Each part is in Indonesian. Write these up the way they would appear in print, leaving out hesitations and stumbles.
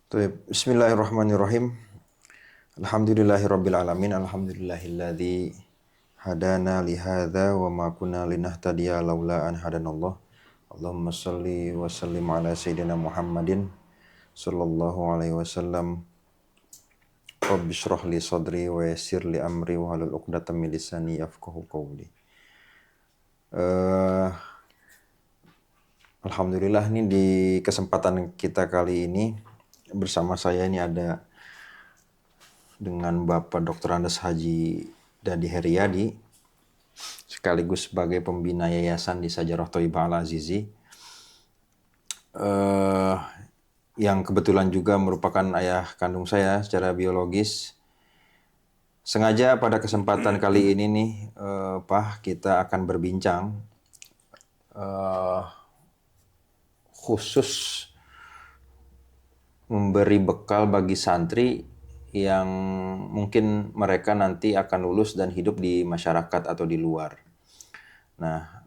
Bismillahirrahmanirrahim. Alhamdulillahirabbil alamin. Alhamdulillahilladzi hadana li hadza wa ma kunna linahtadiya laula an hadanallah. Allahumma shalli wa sallim ala sayyidina Muhammadin sallallahu alaihi wasallam. Rabbi shrah li sadri wa yassir li amri wa halul 'uqdatam min lisani yafqahu qawli. Alhamdulillah, ini di kesempatan kita kali ini bersama saya ini ada dengan Bapak Dr. Andes Haji Dadi Heriadi, sekaligus sebagai pembina yayasan di Sajarah Thoibah Al-Azizi, yang kebetulan juga merupakan ayah kandung saya secara biologis. Sengaja pada kesempatan kali ini nih, Pak, kita akan berbincang khusus memberi bekal bagi santri yang mungkin mereka nanti akan lulus dan hidup di masyarakat atau di luar. Nah,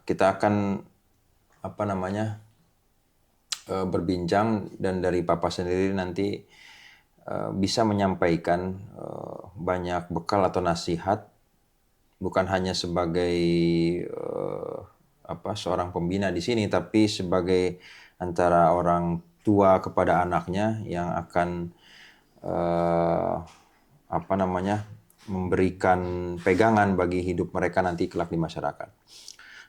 kita akan berbincang, dan dari Papa sendiri nanti bisa menyampaikan banyak bekal atau nasihat, bukan hanya sebagai seorang pembina di sini, tapi sebagai antara orang tua kepada anaknya yang akan memberikan pegangan bagi hidup mereka nanti kelak di masyarakat.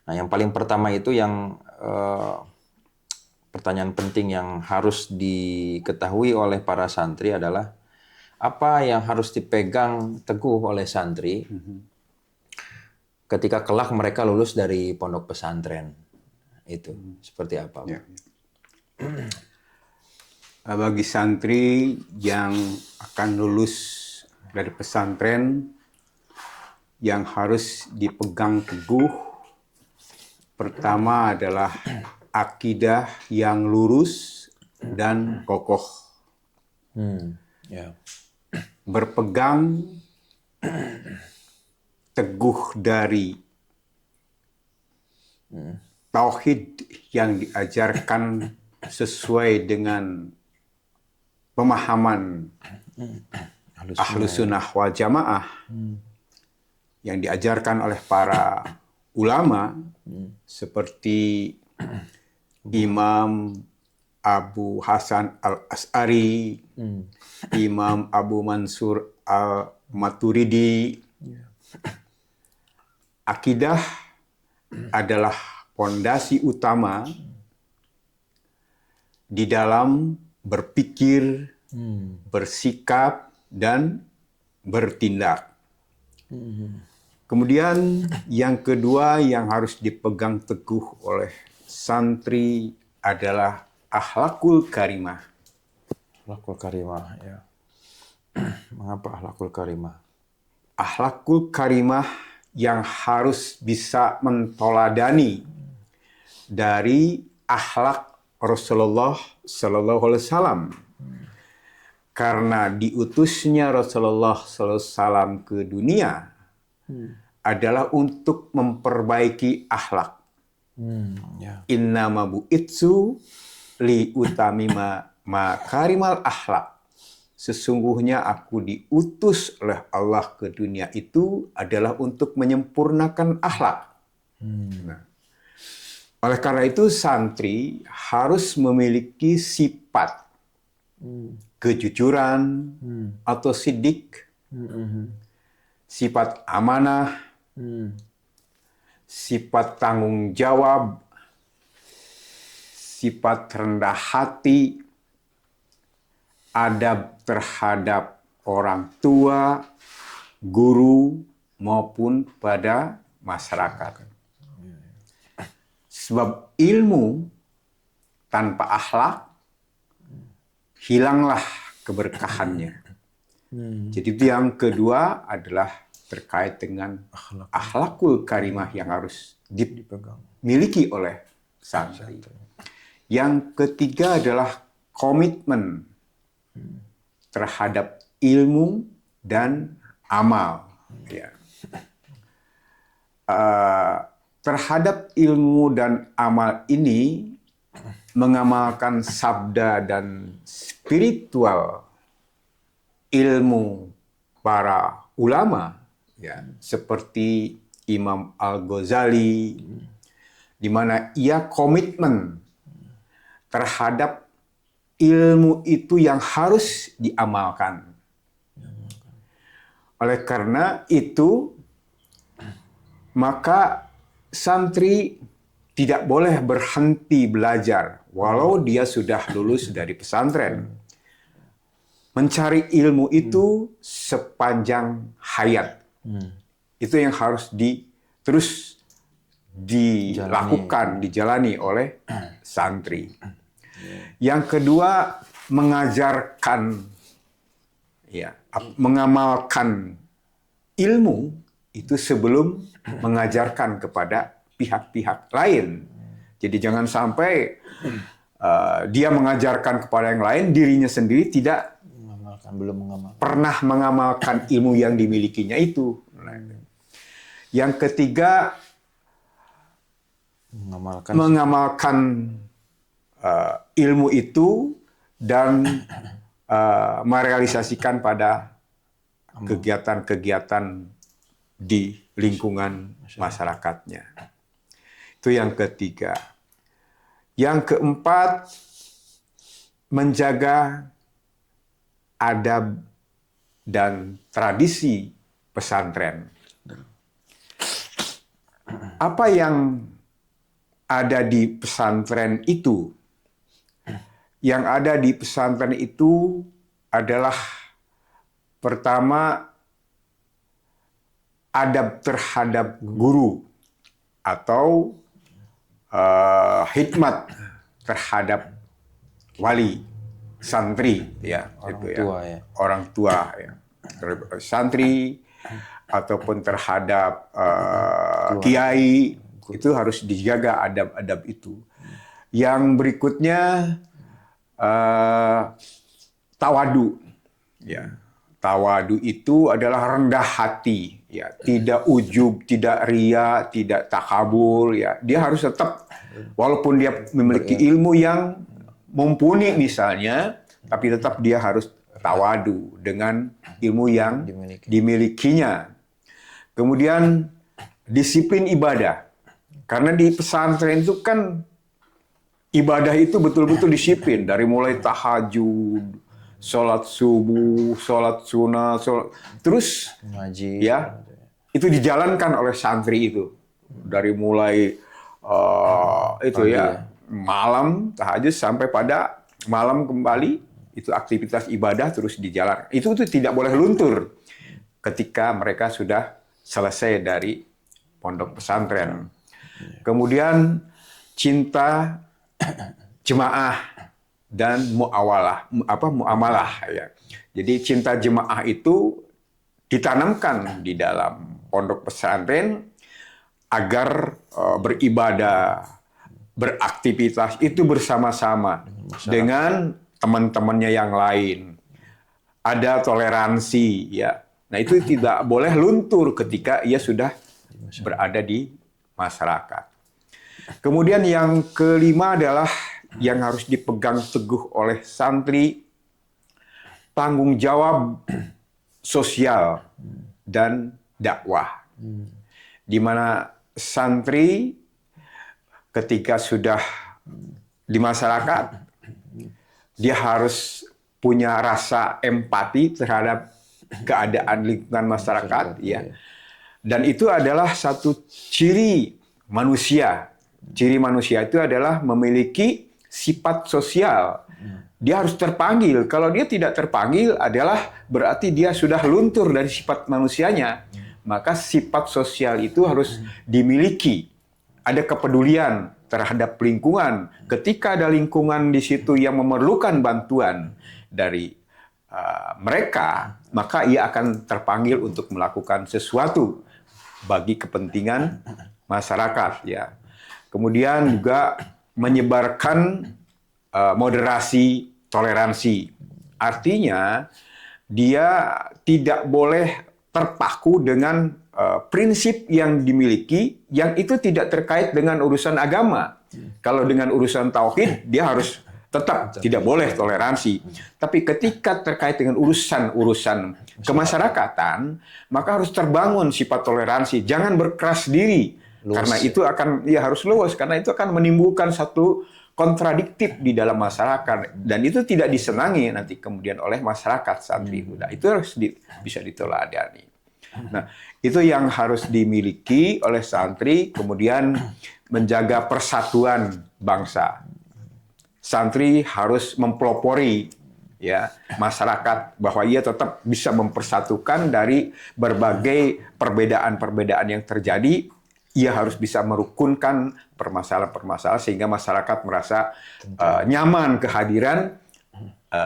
Nah, yang paling pertama itu yang pertanyaan penting yang harus diketahui oleh para santri adalah apa yang harus dipegang teguh oleh santri ketika kelak mereka lulus dari pondok pesantren. Itu seperti apa, Pak? Ya. Bagi santri yang akan lulus dari pesantren, yang harus dipegang teguh pertama adalah akidah yang lurus dan kokoh. Berpegang teguh dari tauhid yang diajarkan sesuai dengan pemahaman Ahlus Sunnah wal Jamaah yang diajarkan oleh para ulama seperti Imam Abu Hasan al-As'ari, Imam Abu Mansur al-Maturidi. Akidah adalah pondasi utama di dalam berpikir, bersikap, dan bertindak. Kemudian yang kedua yang harus dipegang teguh oleh santri adalah akhlakul karimah. Akhlakul karimah, ya. Mengapa akhlakul karimah? Akhlakul karimah yang harus bisa mentoladani dari akhlak Rasulullah Sallallahu Alaihi Wasallam, karena diutusnya Rasulullah Sallallahu Alaihi Wasallam ke dunia adalah untuk memperbaiki akhlak. Innama bu'itsu li utamima makarimal akhlak. Sesungguhnya aku diutus oleh Allah ke dunia itu adalah untuk menyempurnakan akhlak. Nah, oleh karena itu santri harus memiliki sifat kejujuran atau sidik, sifat amanah, sifat tanggung jawab, sifat rendah hati, adab terhadap orang tua, guru, maupun pada masyarakat. Sebab ilmu tanpa akhlak hilanglah keberkahannya. Jadi itu yang kedua adalah terkait dengan akhlakul karimah yang harus dimiliki oleh santri. Yang ketiga adalah komitmen terhadap ilmu dan amal. Ya. Terhadap ilmu dan amal ini mengamalkan sabda dan spiritual ilmu para ulama, ya, seperti Imam Al-Ghazali, di mana ia komitmen terhadap ilmu itu yang harus diamalkan. Oleh karena itu, maka santri tidak boleh berhenti belajar walau dia sudah lulus dari pesantren. Mencari ilmu itu sepanjang hayat. Itu yang harus terus dilakukan, dijalani oleh santri. Yang kedua, mengajarkan, ya, mengamalkan ilmu itu sebelum mengajarkan kepada pihak-pihak lain. Jadi jangan sampai dia mengajarkan kepada yang lain, dirinya sendiri tidak pernah mengamalkan ilmu yang dimilikinya itu. Yang ketiga, mengamalkan ilmu itu dan merealisasikan pada kegiatan-kegiatan di lingkungan masyarakatnya. Itu yang ketiga. Yang keempat, menjaga adab dan tradisi pesantren. Apa yang ada di pesantren itu? Yang ada di pesantren itu adalah pertama, adab terhadap guru atau hikmat terhadap wali santri, ya, orang tua, ya, santri ataupun terhadap kiai, itu harus dijaga adab-adab itu. Yang berikutnya tawadu, ya. Tawadu itu adalah rendah hati, ya, tidak ujub, tidak ria, tidak takabur, ya. Dia harus tetap, walaupun dia memiliki ilmu yang mumpuni misalnya, tapi tetap dia harus tawadu dengan ilmu yang dimilikinya. Kemudian disiplin ibadah, karena di pesantren itu kan ibadah itu betul-betul disiplin, dari mulai tahajud, sholat subuh, sholat sunnah, terus ngaji, ya, itu dijalankan oleh santri itu dari mulai itu ya, malam tahajud sampai pada malam kembali, itu aktivitas ibadah terus dijalankan. Itu tidak boleh luntur ketika mereka sudah selesai dari pondok pesantren. Kemudian cinta jemaah dan muamalah, ya. Jadi cinta jemaah itu ditanamkan di dalam pondok pesantren agar beribadah, beraktivitas itu bersama-sama dengan teman-temannya yang lain. Ada toleransi, ya. Nah, itu tidak boleh luntur ketika ia sudah berada di masyarakat. Kemudian yang kelima adalah yang harus dipegang teguh oleh santri, tanggung jawab sosial dan dakwah. Di mana santri ketika sudah di masyarakat, dia harus punya rasa empati terhadap keadaan lingkungan masyarakat, ya. Dan itu adalah satu ciri manusia. Ciri manusia itu adalah memiliki sifat sosial. Dia harus terpanggil. Kalau dia tidak terpanggil adalah berarti dia sudah luntur dari sifat manusianya. Maka sifat sosial itu harus dimiliki. Ada kepedulian terhadap lingkungan. Ketika ada lingkungan di situ yang memerlukan bantuan dari mereka, maka ia akan terpanggil untuk melakukan sesuatu bagi kepentingan masyarakat, ya. Kemudian juga menyebarkan moderasi, toleransi. Artinya dia tidak boleh terpaku dengan prinsip yang dimiliki yang itu tidak terkait dengan urusan agama. Kalau dengan urusan tauhid, dia harus tetap tidak boleh toleransi. Tapi ketika terkait dengan urusan kemasyarakatan, maka harus terbangun sifat toleransi. Jangan berkeras diri, karena itu akan harus luas, karena itu akan menimbulkan satu kontradiktif di dalam masyarakat, dan itu tidak disenangi nanti kemudian oleh masyarakat santri muda. Itu harus bisa diteladani. Nah, itu yang harus dimiliki oleh santri, kemudian menjaga persatuan bangsa. Santri harus mempelopori ya masyarakat bahwa ia tetap bisa mempersatukan dari berbagai perbedaan-perbedaan yang terjadi. Ia harus bisa merukunkan permasalahan-permasalahan sehingga masyarakat merasa nyaman kehadiran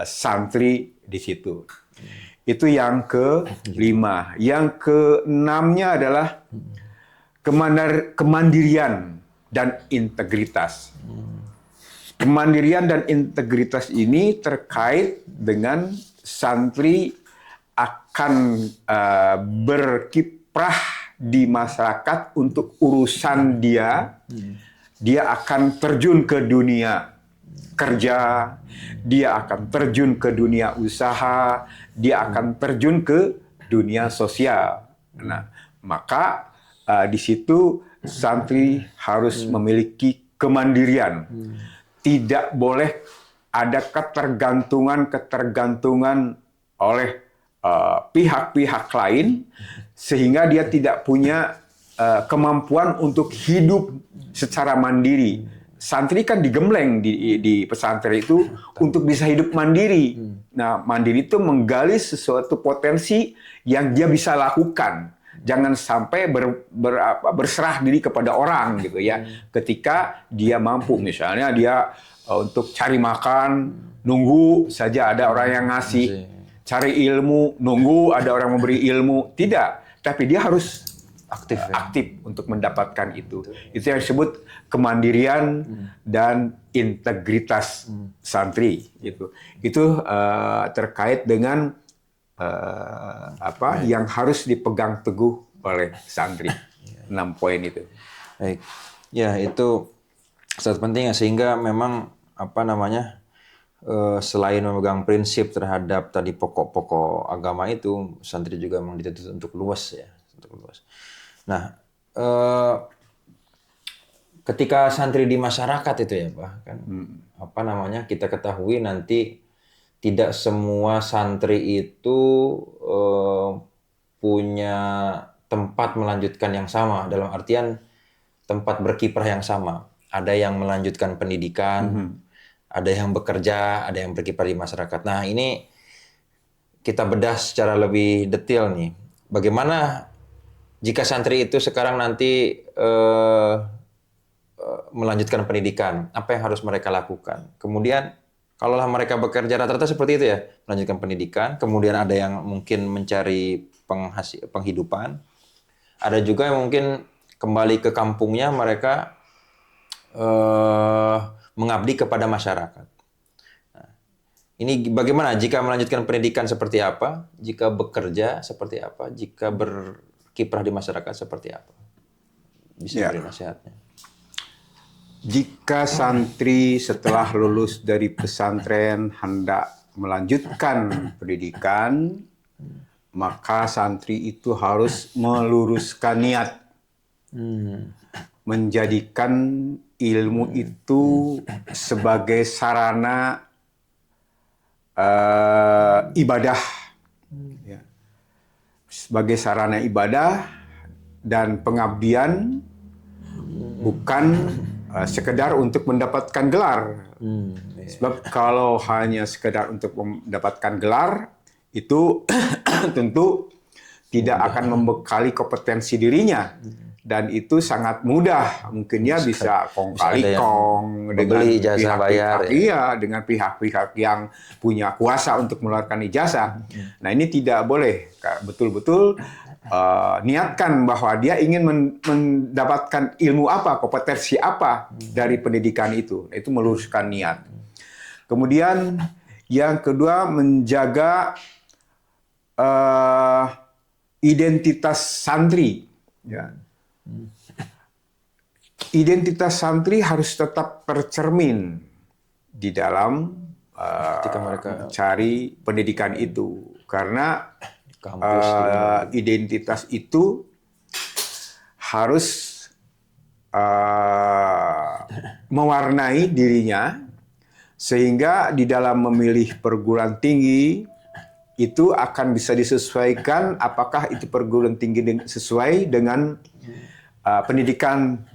santri di situ. Itu yang kelima. Yang keenamnya adalah kemandirian dan integritas. Kemandirian dan integritas ini terkait dengan santri akan berkiprah di masyarakat untuk urusan dia. Dia akan terjun ke dunia kerja, dia akan terjun ke dunia usaha, dia akan terjun ke dunia sosial. Nah, maka di situ santri harus memiliki kemandirian. Tidak boleh ada ketergantungan oleh pihak-pihak lain sehingga dia tidak punya kemampuan untuk hidup secara mandiri. Santri kan digembleng di pesantren itu untuk bisa hidup mandiri. Nah, mandiri itu menggali sesuatu potensi yang dia bisa lakukan. Jangan sampai berserah diri kepada orang gitu ya. Ketika dia mampu, misalnya dia untuk cari makan, nunggu saja ada orang yang ngasih. Cari ilmu, nunggu ada orang memberi ilmu. Tidak, tapi dia harus aktif untuk mendapatkan itu. Itu yang disebut kemandirian dan integritas santri. Itu terkait dengan yang harus dipegang teguh oleh santri. 6 poin itu. Baik. Ya, itu sangat penting ya, sehingga memang selain memegang prinsip terhadap tadi pokok-pokok agama itu, santri juga memang dituntut untuk luas ya, untuk luas. Nah, ketika santri di masyarakat itu ya Pak, kan kita ketahui nanti tidak semua santri itu punya tempat melanjutkan yang sama, dalam artian tempat berkiprah yang sama. Ada yang melanjutkan pendidikan, ada yang bekerja, ada yang berkiprah di masyarakat. Nah, ini kita bedah secara lebih detail nih. Bagaimana jika santri itu sekarang nanti melanjutkan pendidikan, apa yang harus mereka lakukan? Kemudian, kalaulah mereka bekerja, rata-rata seperti itu ya, melanjutkan pendidikan, kemudian ada yang mungkin mencari penghidupan, ada juga yang mungkin kembali ke kampungnya, mereka mengabdi kepada masyarakat. Nah, ini bagaimana jika melanjutkan pendidikan seperti apa, jika bekerja seperti apa, jika berkiprah di masyarakat seperti apa? Bisa beri nasihatnya. Jika santri setelah lulus dari pesantren hendak melanjutkan pendidikan, maka santri itu harus meluruskan niat. Menjadikan ilmu itu sebagai sarana ibadah. Ya. Sebagai sarana ibadah dan pengabdian, bukan sekedar untuk mendapatkan gelar. Sebab kalau hanya sekedar untuk mendapatkan gelar, itu tentu tidak akan membekali kompetensi dirinya. Dan itu sangat mudah. Mungkin dia bisa kong kali kong dengan pihak-pihak, dengan pihak-pihak yang punya kuasa untuk mengeluarkan ijazah. Nah, ini tidak boleh. Betul-betul niatkan bahwa dia ingin mendapatkan ilmu apa, kompetensi apa dari pendidikan itu. Itu meluruskan niat. Kemudian yang kedua, menjaga identitas santri. Ya. identitas santri harus tetap tercermin di dalam Ketika mereka mencari pendidikan itu, karena kampus di luar. identitas itu harus mewarnai dirinya, sehingga di dalam memilih perguruan tinggi itu akan bisa disesuaikan apakah itu perguruan tinggi sesuai dengan pendidikan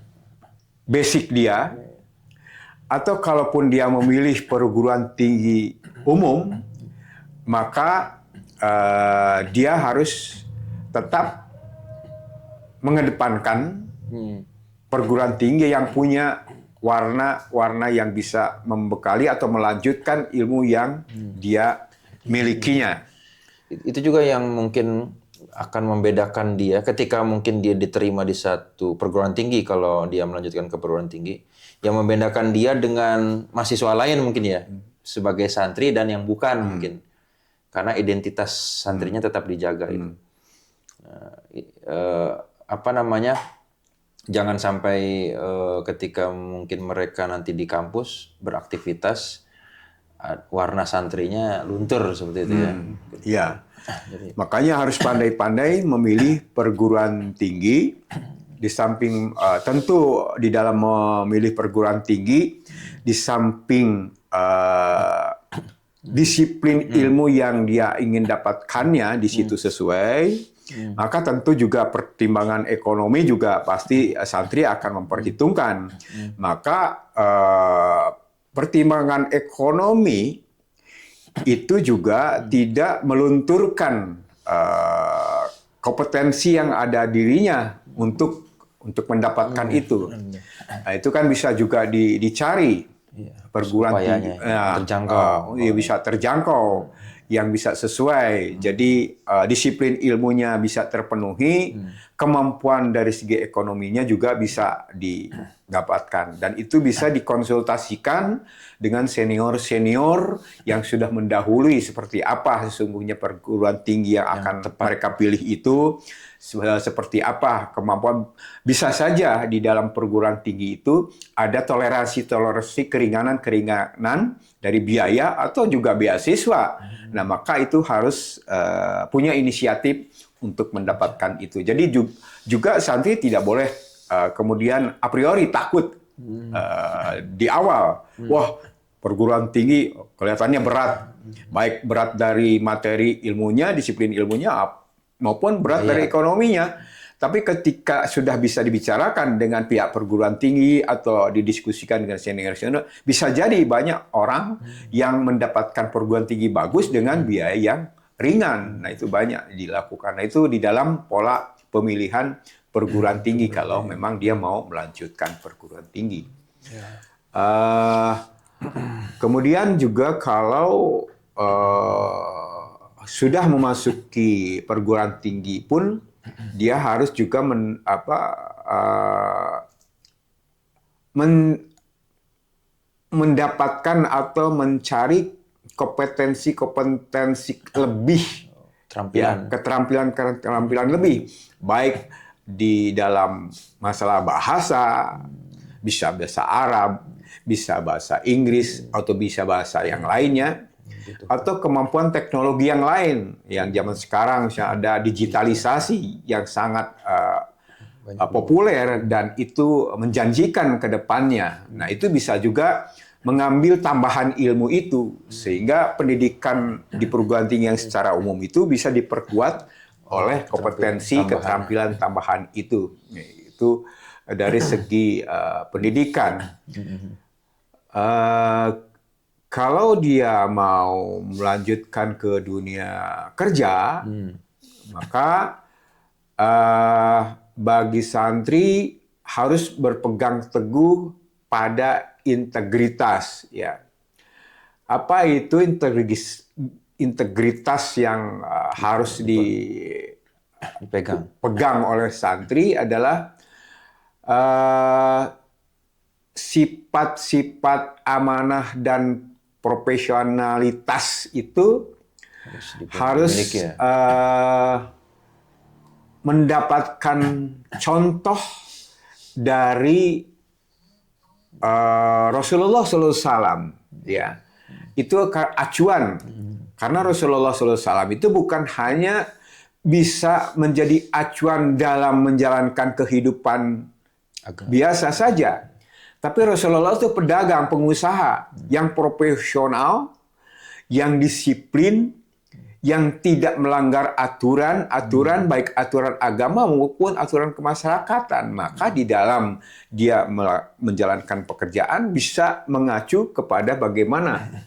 basic dia, atau kalaupun dia memilih perguruan tinggi umum, maka dia harus tetap mengedepankan perguruan tinggi yang punya warna-warna yang bisa membekali atau melanjutkan ilmu yang dia milikinya. Itu juga yang mungkin akan membedakan dia ketika mungkin dia diterima di satu perguruan tinggi, kalau dia melanjutkan ke perguruan tinggi, yang membedakan dia dengan mahasiswa lain mungkin ya, sebagai santri dan yang bukan mungkin. Karena identitas santrinya tetap dijaga itu. Jangan sampai ketika mungkin mereka nanti di kampus beraktivitas, warna santrinya luntur seperti itu ya. Iya. Makanya harus pandai-pandai memilih perguruan tinggi. Di samping tentu di dalam memilih perguruan tinggi, di samping disiplin ilmu yang dia ingin dapatkannya di situ sesuai, maka tentu juga pertimbangan ekonomi juga pasti santri akan memperhitungkan. Maka pertimbangan ekonomi itu juga tidak melunturkan kompetensi yang ada dirinya untuk mendapatkan itu. Nah, itu kan bisa juga dicari perguruan tinggi terjangkau. bisa terjangkau, yang bisa sesuai. Jadi disiplin ilmunya bisa terpenuhi, kemampuan dari segi ekonominya juga bisa didapatkan, dan itu bisa dikonsultasikan dengan senior-senior yang sudah mendahului seperti apa sesungguhnya perguruan tinggi yang akan mereka pilih itu, seperti apa kemampuan. Bisa saja di dalam perguruan tinggi itu ada toleransi keringanan dari biaya atau juga beasiswa. Nah, maka itu harus punya inisiatif untuk mendapatkan itu. Jadi juga santri tidak boleh kemudian a priori takut di awal. Wah, perguruan tinggi kelihatannya berat. Baik berat dari materi ilmunya, disiplin ilmunya, maupun berat dari ekonominya. Tapi ketika sudah bisa dibicarakan dengan pihak perguruan tinggi atau didiskusikan dengan senior-senior, bisa jadi banyak orang yang mendapatkan perguruan tinggi bagus dengan biaya yang ringan. Nah, itu banyak dilakukan. Nah, itu di dalam pola pemilihan perguruan tinggi kalau memang dia mau melanjutkan perguruan tinggi. Kemudian juga kalau sudah memasuki perguruan tinggi pun, dia harus juga mendapatkan atau mencari kompetensi lebih, keterampilan lebih, baik di dalam masalah bahasa, bisa bahasa Arab, bisa bahasa Inggris, atau bisa bahasa yang lainnya, atau kemampuan teknologi yang lain. Yang zaman sekarang misalnya ada digitalisasi yang sangat populer dan itu menjanjikan ke depannya. Nah, itu bisa juga mengambil tambahan ilmu itu, sehingga pendidikan di perguruan tinggi yang secara umum itu bisa diperkuat oleh kompetensi keterampilan tambahan itu. Itu dari segi pendidikan. Kalau dia mau melanjutkan ke dunia kerja, maka bagi santri harus berpegang teguh pada integritas. Ya, apa itu integritas yang harus dipegang oleh santri adalah sifat-sifat amanah dan profesionalitas itu harus mendapatkan contoh dari Rasulullah SAW, ya, itu acuan. Karena Rasulullah SAW itu bukan hanya bisa menjadi acuan dalam menjalankan kehidupan biasa saja, tapi Rasulullah itu pedagang, pengusaha yang profesional, yang disiplin, yang tidak melanggar aturan baik aturan agama maupun aturan kemasyarakatan. Maka di dalam dia menjalankan pekerjaan bisa mengacu kepada bagaimana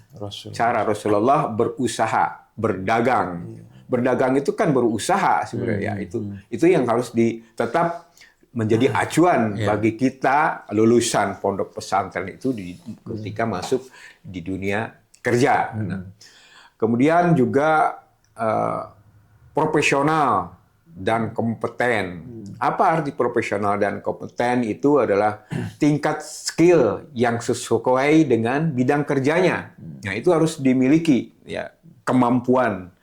cara Rasulullah berusaha, berdagang. Berdagang itu kan berusaha sebenarnya. Itu yang harus tetap menjadi acuan bagi kita lulusan pondok pesantren itu ketika masuk di dunia kerja. Nah, kemudian juga profesional dan kompeten. Apa arti profesional dan kompeten? Itu adalah tingkat skill yang sesuai dengan bidang kerjanya. Nah, itu harus dimiliki, ya, kemampuan,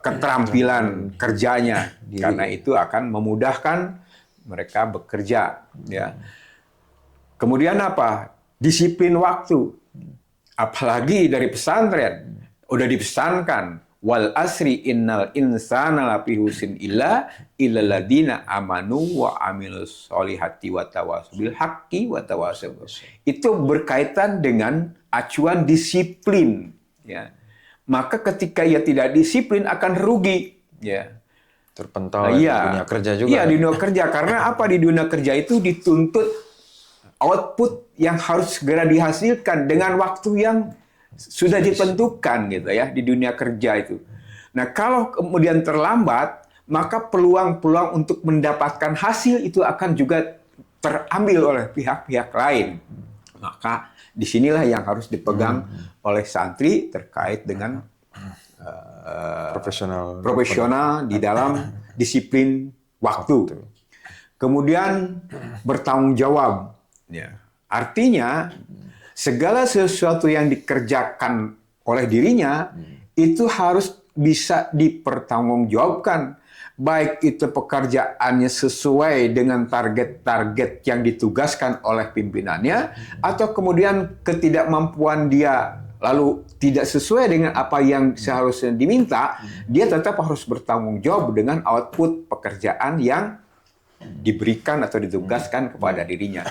keterampilan kerjanya, karena itu akan memudahkan mereka bekerja. Ya. Kemudian apa? Disiplin waktu. Apalagi dari pesantren. Udah dipesankan, wal asri innal insana lafi husn illa ladina amanu wa amilus solihati wa tawasau bil haqqi wa tawasau. Itu berkaitan dengan acuan disiplin, ya. Maka ketika ia tidak disiplin akan rugi, ya. Terpental di dunia kerja juga. Iya, di dunia kerja. Karena apa? Di dunia kerja itu dituntut output yang harus segera dihasilkan dengan waktu yang sudah ditentukan, gitu ya, di dunia kerja itu. Nah, kalau kemudian terlambat, maka peluang-peluang untuk mendapatkan hasil itu akan juga terambil oleh pihak-pihak lain. Maka disinilah yang harus dipegang oleh santri terkait dengan profesional di dalam disiplin waktu. Kemudian bertanggung jawab. Ya. Artinya segala sesuatu yang dikerjakan oleh dirinya itu harus bisa dipertanggungjawabkan. Baik itu pekerjaannya sesuai dengan target-target yang ditugaskan oleh pimpinannya, atau kemudian ketidakmampuan dia lalu tidak sesuai dengan apa yang seharusnya diminta, dia tetap harus bertanggung jawab dengan output pekerjaan yang diberikan atau ditugaskan kepada dirinya.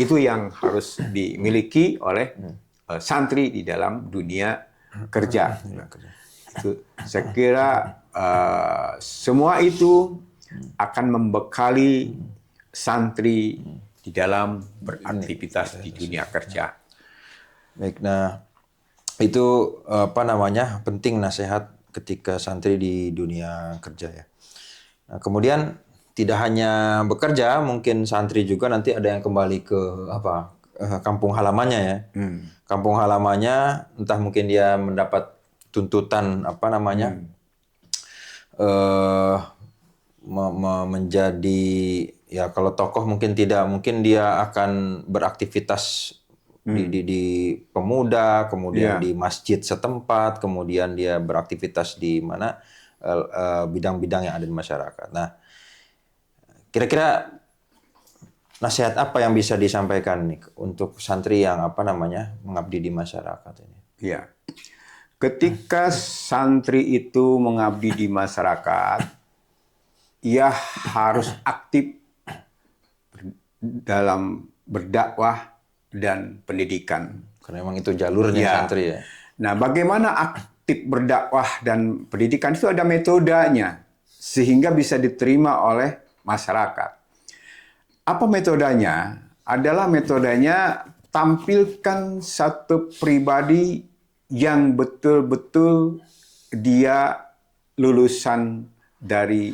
Itu yang harus dimiliki oleh santri di dalam dunia kerja. Itu, saya kira semua itu akan membekali santri di dalam beraktivitas di dunia kerja. Baik, nah itu penting nasihat ketika santri di dunia kerja, ya. Nah, kemudian tidak hanya bekerja, mungkin santri juga nanti ada yang kembali ke kampung halamannya, ya. Kampung halamannya, entah mungkin dia mendapat tuntutan menjadi, ya, kalau tokoh mungkin tidak, mungkin dia akan beraktivitas di pemuda, kemudian di masjid setempat, kemudian dia beraktivitas di mana bidang-bidang yang ada di masyarakat. Nah, kira-kira nasihat apa yang bisa disampaikan nih untuk santri yang mengabdi di masyarakat ini? Ya, ketika santri itu mengabdi di masyarakat, ia harus aktif dalam berdakwah dan pendidikan. Karena memang itu jalurnya santri, ya. Nah, bagaimana aktif berdakwah dan pendidikan itu ada metodenya sehingga bisa diterima oleh masyarakat. Apa metodenya? Adalah metodenya tampilkan satu pribadi yang betul-betul dia lulusan dari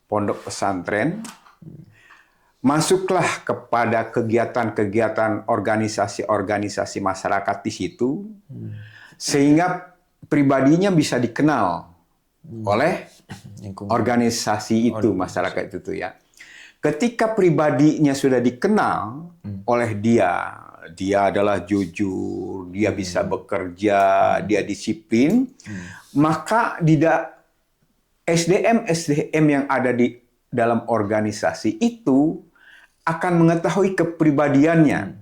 pondok pesantren, masuklah kepada kegiatan-kegiatan organisasi-organisasi masyarakat di situ, sehingga pribadinya bisa dikenal oleh organisasi itu, masyarakat itu, ya. Ketika pribadinya sudah dikenal oleh dia adalah jujur, dia bisa bekerja, dia disiplin, maka SDM yang ada di dalam organisasi itu akan mengetahui kepribadiannya,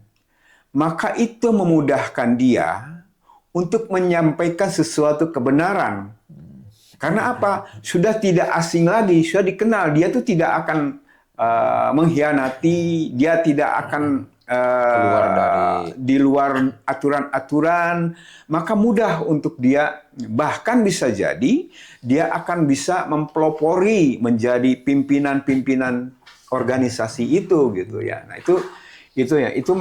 maka itu memudahkan dia untuk menyampaikan sesuatu kebenaran. Karena apa? Sudah tidak asing lagi, sudah dikenal. Dia tuh tidak akan mengkhianati, dia tidak akan Keluar dari di luar aturan-aturan, maka mudah untuk dia, bahkan bisa jadi dia akan bisa mempelopori menjadi pimpinan-pimpinan organisasi itu gitu ya. Nah, itu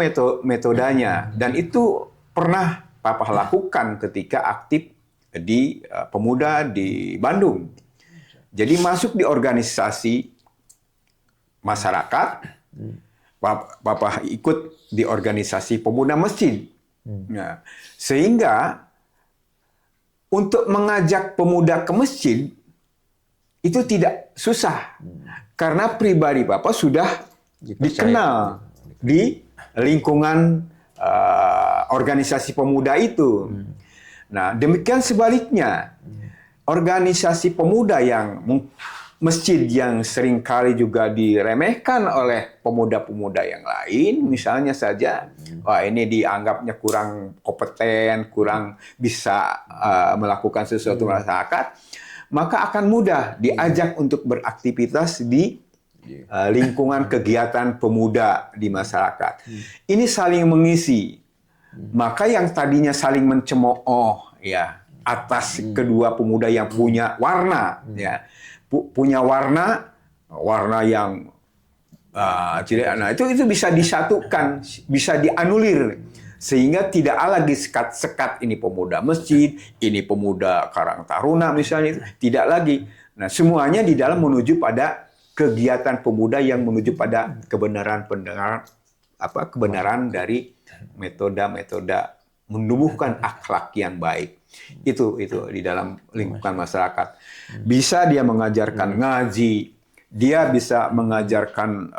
metodenya, dan itu pernah Papa lakukan ketika aktif di pemuda di Bandung. Jadi masuk di organisasi masyarakat, Bapak ikut di organisasi pemuda masjid. Nah, sehingga untuk mengajak pemuda ke masjid itu tidak susah. Karena pribadi Bapak sudah dikenal di lingkungan organisasi pemuda itu. Nah, demikian sebaliknya. Organisasi pemuda yang masjid yang seringkali juga diremehkan oleh pemuda-pemuda yang lain, misalnya saja, wah ini dianggapnya kurang kompeten, kurang bisa melakukan sesuatu masyarakat, maka akan mudah diajak untuk beraktivitas di lingkungan kegiatan pemuda di masyarakat. Ini saling mengisi. Maka yang tadinya saling mencemooh ya atas kedua pemuda yang punya warna ya, punya warna yang tidak, nah itu bisa disatukan, bisa dianulir sehingga tidak lagi sekat-sekat ini pemuda masjid, ini pemuda Karang Taruna misalnya, tidak lagi. Nah, semuanya di dalam menuju pada kegiatan pemuda yang menuju pada kebenaran dari metode-metode menumbuhkan akhlak yang baik. Itu di dalam lingkungan masyarakat. Bisa dia mengajarkan ngaji, dia bisa mengajarkan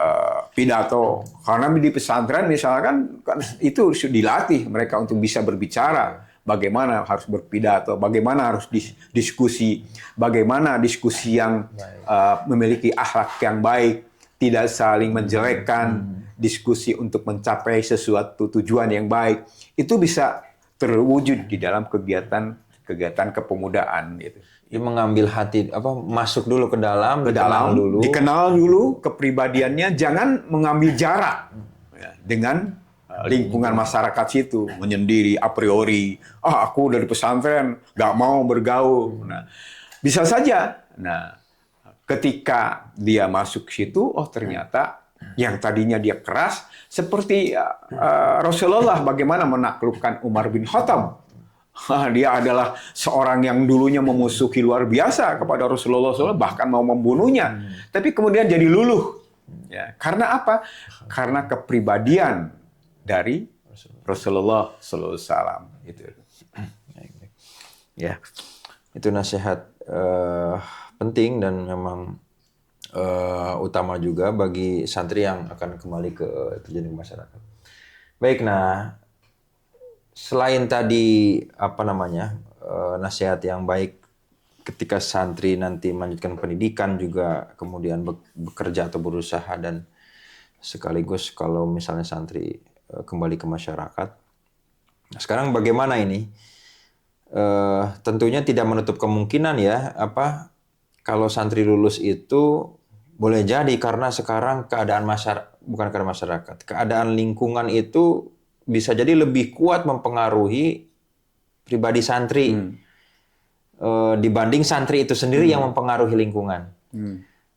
pidato. Karena di pesantren misalkan kan itu dilatih mereka untuk bisa berbicara, bagaimana harus berpidato, bagaimana harus diskusi, bagaimana diskusi yang memiliki akhlak yang baik, tidak saling menjelekkan, diskusi untuk mencapai sesuatu tujuan yang baik. Itu bisa terwujud di dalam kegiatan kepemudaan gitu. Dia mengambil hati, masuk dulu ke dalam, dikenal dulu kepribadiannya, jangan mengambil jarak ya, dengan lingkungan masyarakat situ, menyendiri a priori, aku dari pesantren, nggak mau bergaul. Nah, bisa saja. Nah, ketika dia masuk situ, ternyata yang tadinya dia keras, seperti Rasulullah bagaimana menaklukkan Umar bin Khattab. Dia adalah seorang yang dulunya memusuhi luar biasa kepada Rasulullah SAW, bahkan mau membunuhnya. Tapi kemudian jadi luluh. Ya, karena apa? Karena kepribadian dari Rasulullah SAW. Ya, itu nasihat penting dan memang utama juga bagi santri yang akan kembali ke terjun ke masyarakat. Baik, nah selain tadi nasihat yang baik ketika santri nanti melanjutkan pendidikan, juga kemudian bekerja atau berusaha, dan sekaligus kalau misalnya santri kembali ke masyarakat. Nah, sekarang bagaimana ini? Tentunya tidak menutup kemungkinan ya, kalau santri lulus itu boleh jadi karena sekarang keadaan masyarakat, keadaan lingkungan itu bisa jadi lebih kuat mempengaruhi pribadi santri dibanding santri itu sendiri yang mempengaruhi lingkungan.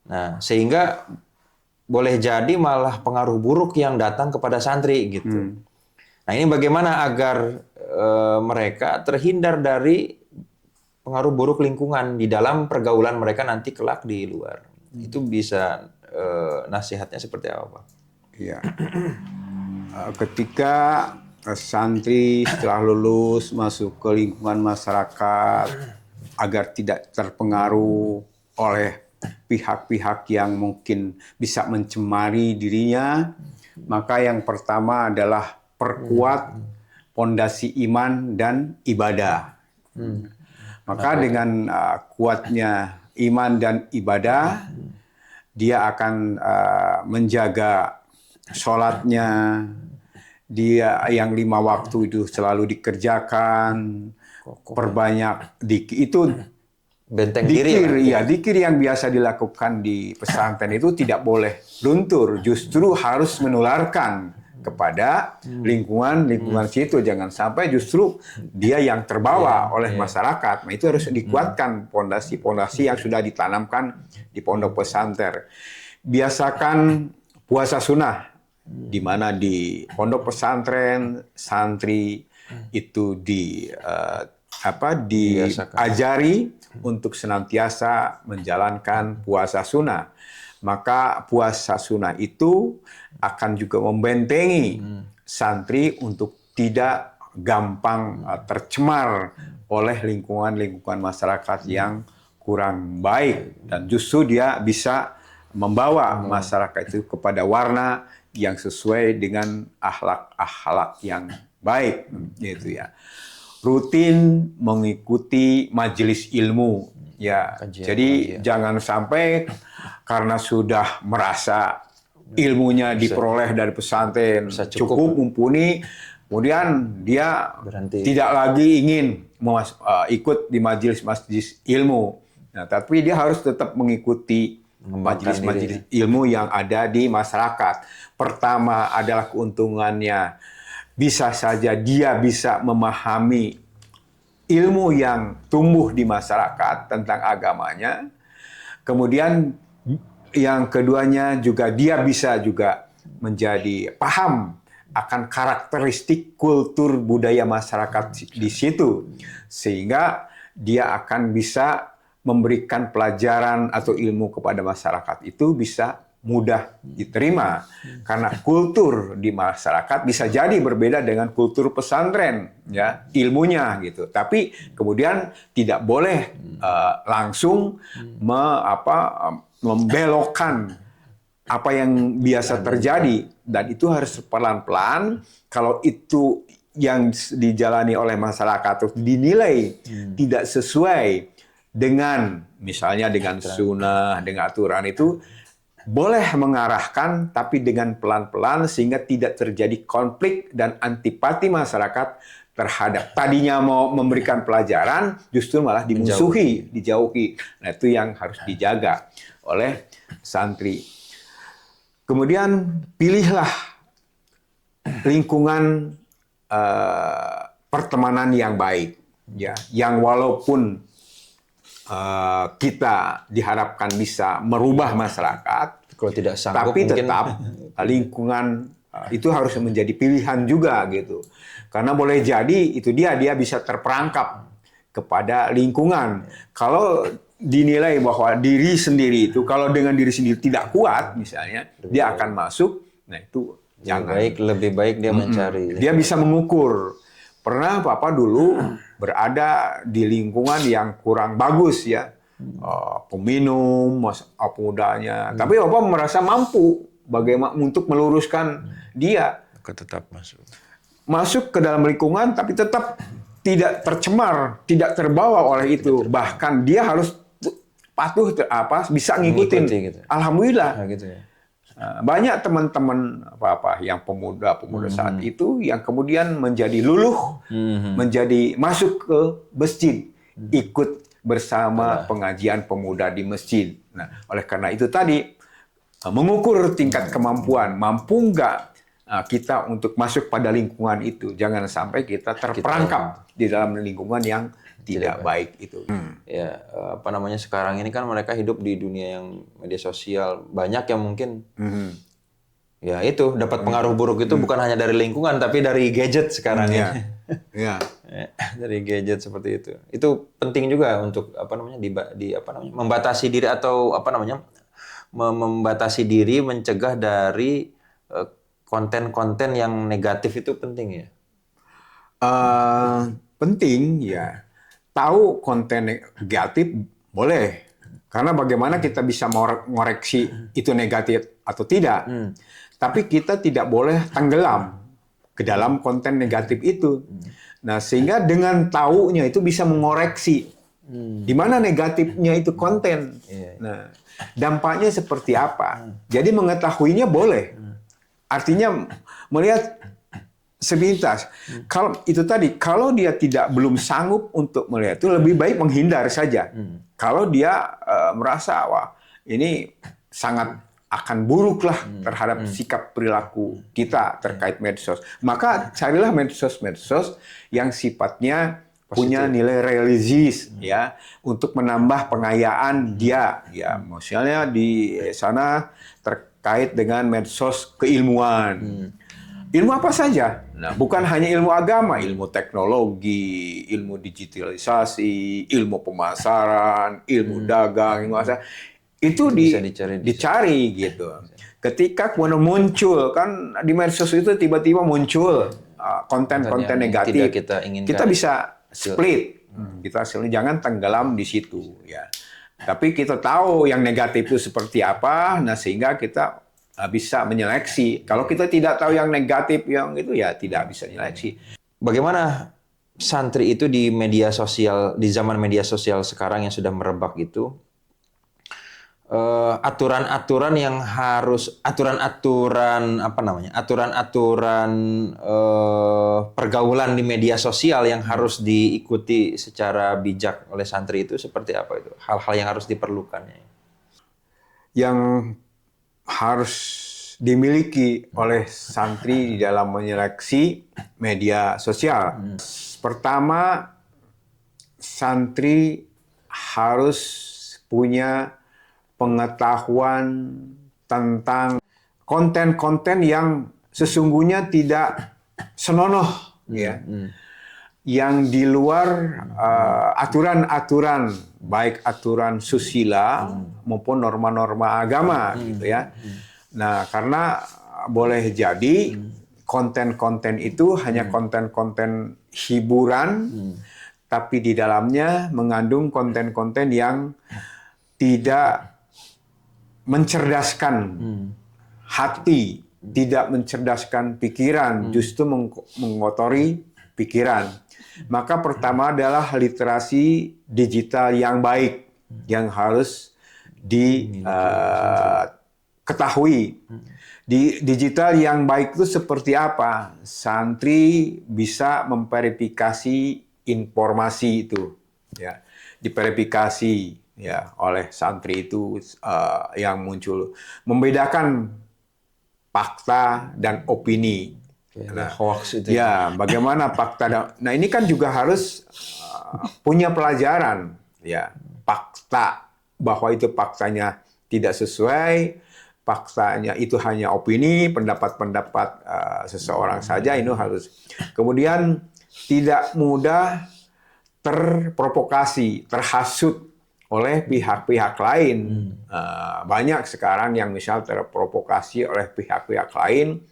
Nah, sehingga boleh jadi malah pengaruh buruk yang datang kepada santri gitu. Nah, ini bagaimana agar mereka terhindar dari pengaruh buruk lingkungan di dalam pergaulan mereka nanti kelak di luar. Itu bisa nasihatnya seperti apa, Pak? Iya. Ketika santri setelah lulus masuk ke lingkungan masyarakat, agar tidak terpengaruh oleh pihak-pihak yang mungkin bisa mencemari dirinya, maka yang pertama adalah perkuat pondasi iman dan ibadah. Maka dengan kuatnya iman dan ibadah, dia akan menjaga sholatnya, dia yang 5 waktu itu selalu dikerjakan, perbanyak itu Benteng diri dikir, lah. ya dikir yang biasa dilakukan di pesantren itu tidak boleh luntur, justru harus menularkan kepada lingkungan situ, jangan sampai justru dia yang terbawa oleh masyarakat. Nah, itu harus dikuatkan pondasi-pondasi yang sudah ditanamkan di pondok pesantren. Biasakan puasa sunnah, di mana di pondok pesantren santri itu diajari untuk senantiasa menjalankan puasa sunnah. Maka puasa sunnah itu akan juga membentengi santri untuk tidak gampang tercemar oleh lingkungan masyarakat yang kurang baik, dan justru dia bisa membawa masyarakat itu kepada warna yang sesuai dengan akhlak-akhlak yang baik, gitu ya. Rutin mengikuti majelis ilmu, ya. Jadi jangan sampai karena sudah merasa ilmunya diperoleh dari pesantren cukup mumpuni, kemudian dia tidak lagi ingin ikut di majelis ilmu. Nah, tapi dia harus tetap mengikuti majelis ilmu yang ada di masyarakat. Pertama adalah keuntungannya, bisa saja dia bisa memahami ilmu yang tumbuh di masyarakat tentang agamanya. Kemudian yang keduanya juga dia bisa juga menjadi paham akan karakteristik kultur budaya masyarakat di situ, sehingga dia akan bisa memberikan pelajaran atau ilmu kepada masyarakat itu bisa mudah diterima, karena kultur di masyarakat bisa jadi berbeda dengan kultur pesantren, ya, ilmunya gitu. Tapi kemudian tidak boleh langsung membelokkan apa yang biasa terjadi, dan itu harus pelan-pelan. Kalau itu yang dijalani oleh masyarakat atau dinilai tidak sesuai dengan, misalnya dengan sunnah, dengan aturan, itu boleh mengarahkan, tapi dengan pelan-pelan sehingga tidak terjadi konflik dan antipati masyarakat terhadap tadinya mau memberikan pelajaran, justru malah dimusuhi, dijauhi. Nah, itu yang harus dijaga oleh santri. Kemudian pilihlah lingkungan pertemanan yang baik, ya, yang walaupun kita diharapkan bisa merubah masyarakat, kalau tidak sanggup, tapi mungkin tetap lingkungan itu harus menjadi pilihan juga gitu. Karena boleh jadi itu dia bisa terperangkap kepada lingkungan. Kalau dinilai bahwa diri sendiri itu, kalau dengan diri sendiri tidak kuat misalnya, dia akan masuk. Nah, itu jangan. Lebih baik dia mencari. Dia bisa mengukur. Pernah Papa dulu berada di lingkungan yang kurang bagus, ya, peminum, pemudanya. Tapi Papa merasa mampu bagaimana untuk meluruskan dia. Tetap Masuk ke dalam lingkungan, tapi tetap tidak tercemar, tidak terbawa oleh itu. Bahkan dia harus patuh, bisa ngikutin. Gitu. Alhamdulillah. Nah, gitu ya. Banyak teman-teman yang pemuda saat itu yang kemudian menjadi luluh, menjadi masuk ke masjid, ikut bersama pengajian pemuda di masjid. Nah, oleh karena itu tadi mengukur tingkat kemampuan, mampu nggak kita untuk masuk pada lingkungan itu. Jangan sampai kita terperangkap di dalam lingkungan yang tidak baik itu. Ya, sekarang ini kan mereka hidup di dunia yang media sosial, banyak yang mungkin ya itu dapat pengaruh buruk itu bukan hanya dari lingkungan, tapi dari gadget sekarang ya. Dari gadget seperti itu. Itu penting juga untuk membatasi diri atau membatasi diri, mencegah dari konten-konten yang negatif itu penting ya. Penting ya. Tahu konten negatif boleh, karena bagaimana kita bisa mengoreksi itu negatif atau tidak. Tapi kita tidak boleh tenggelam ke dalam konten negatif itu. Nah, sehingga dengan taunya itu bisa mengoreksi di mana negatifnya itu konten. Nah, dampaknya seperti apa? Jadi mengetahuinya boleh, artinya melihat sepintas. Kalau itu tadi, kalau dia belum sanggup untuk melihat itu, lebih baik menghindar saja. Kalau dia merasa wah ini sangat akan buruk lah terhadap sikap perilaku kita terkait medsos, maka carilah medsos-medsos yang sifatnya punya nilai religius ya, untuk menambah pengayaan dia ya, misalnya di sana terkait dengan medsos keilmuan. Ilmu apa saja? Nah, bukan hanya ilmu agama, ilmu teknologi, ilmu digitalisasi, ilmu pemasaran, ilmu dagang, ilmu apa, itu Bisa dicari gitu. Ketika kemudian muncul, kan di medsos itu tiba-tiba muncul konten-konten negatif, kita bisa split. Kita jangan tenggelam di situ ya. Tapi kita tahu yang negatif itu seperti apa, nah sehingga kita bisa menyeleksi. Kalau kita tidak tahu yang negatif, yang itu ya tidak bisa menyeleksi. Bagaimana santri itu di media sosial, di zaman media sosial sekarang yang sudah merebak itu, aturan-aturan yang harus, aturan-aturan pergaulan di media sosial yang harus diikuti secara bijak oleh santri itu seperti apa itu? Hal-hal yang harus diperlukannya. Yang harus dimiliki oleh santri di dalam menyeleksi media sosial. Pertama, santri harus punya pengetahuan tentang konten-konten yang sesungguhnya tidak senonoh, ya, yang di luar aturan-aturan, baik aturan susila maupun norma-norma agama, gitu ya. Nah, karena boleh jadi konten-konten itu hanya konten-konten hiburan, tapi di dalamnya mengandung konten-konten yang tidak mencerdaskan hati, tidak mencerdaskan pikiran, justru mengotori pikiran. Maka pertama adalah literasi digital yang baik, yang harus diketahui. Di digital yang baik itu seperti apa? Santri bisa memverifikasi informasi itu, ya, diverifikasi ya oleh santri itu yang muncul, membedakan fakta dan opini. Nah, hoax itu ya, bagaimana fakta? Nah, ini kan juga harus punya pelajaran, ya, fakta, bahwa itu faktanya tidak sesuai, faktanya itu hanya opini, pendapat-pendapat seseorang saja, ini harus. Kemudian tidak mudah terprovokasi, terhasut oleh pihak-pihak lain. Banyak sekarang yang misal terprovokasi oleh pihak-pihak lain.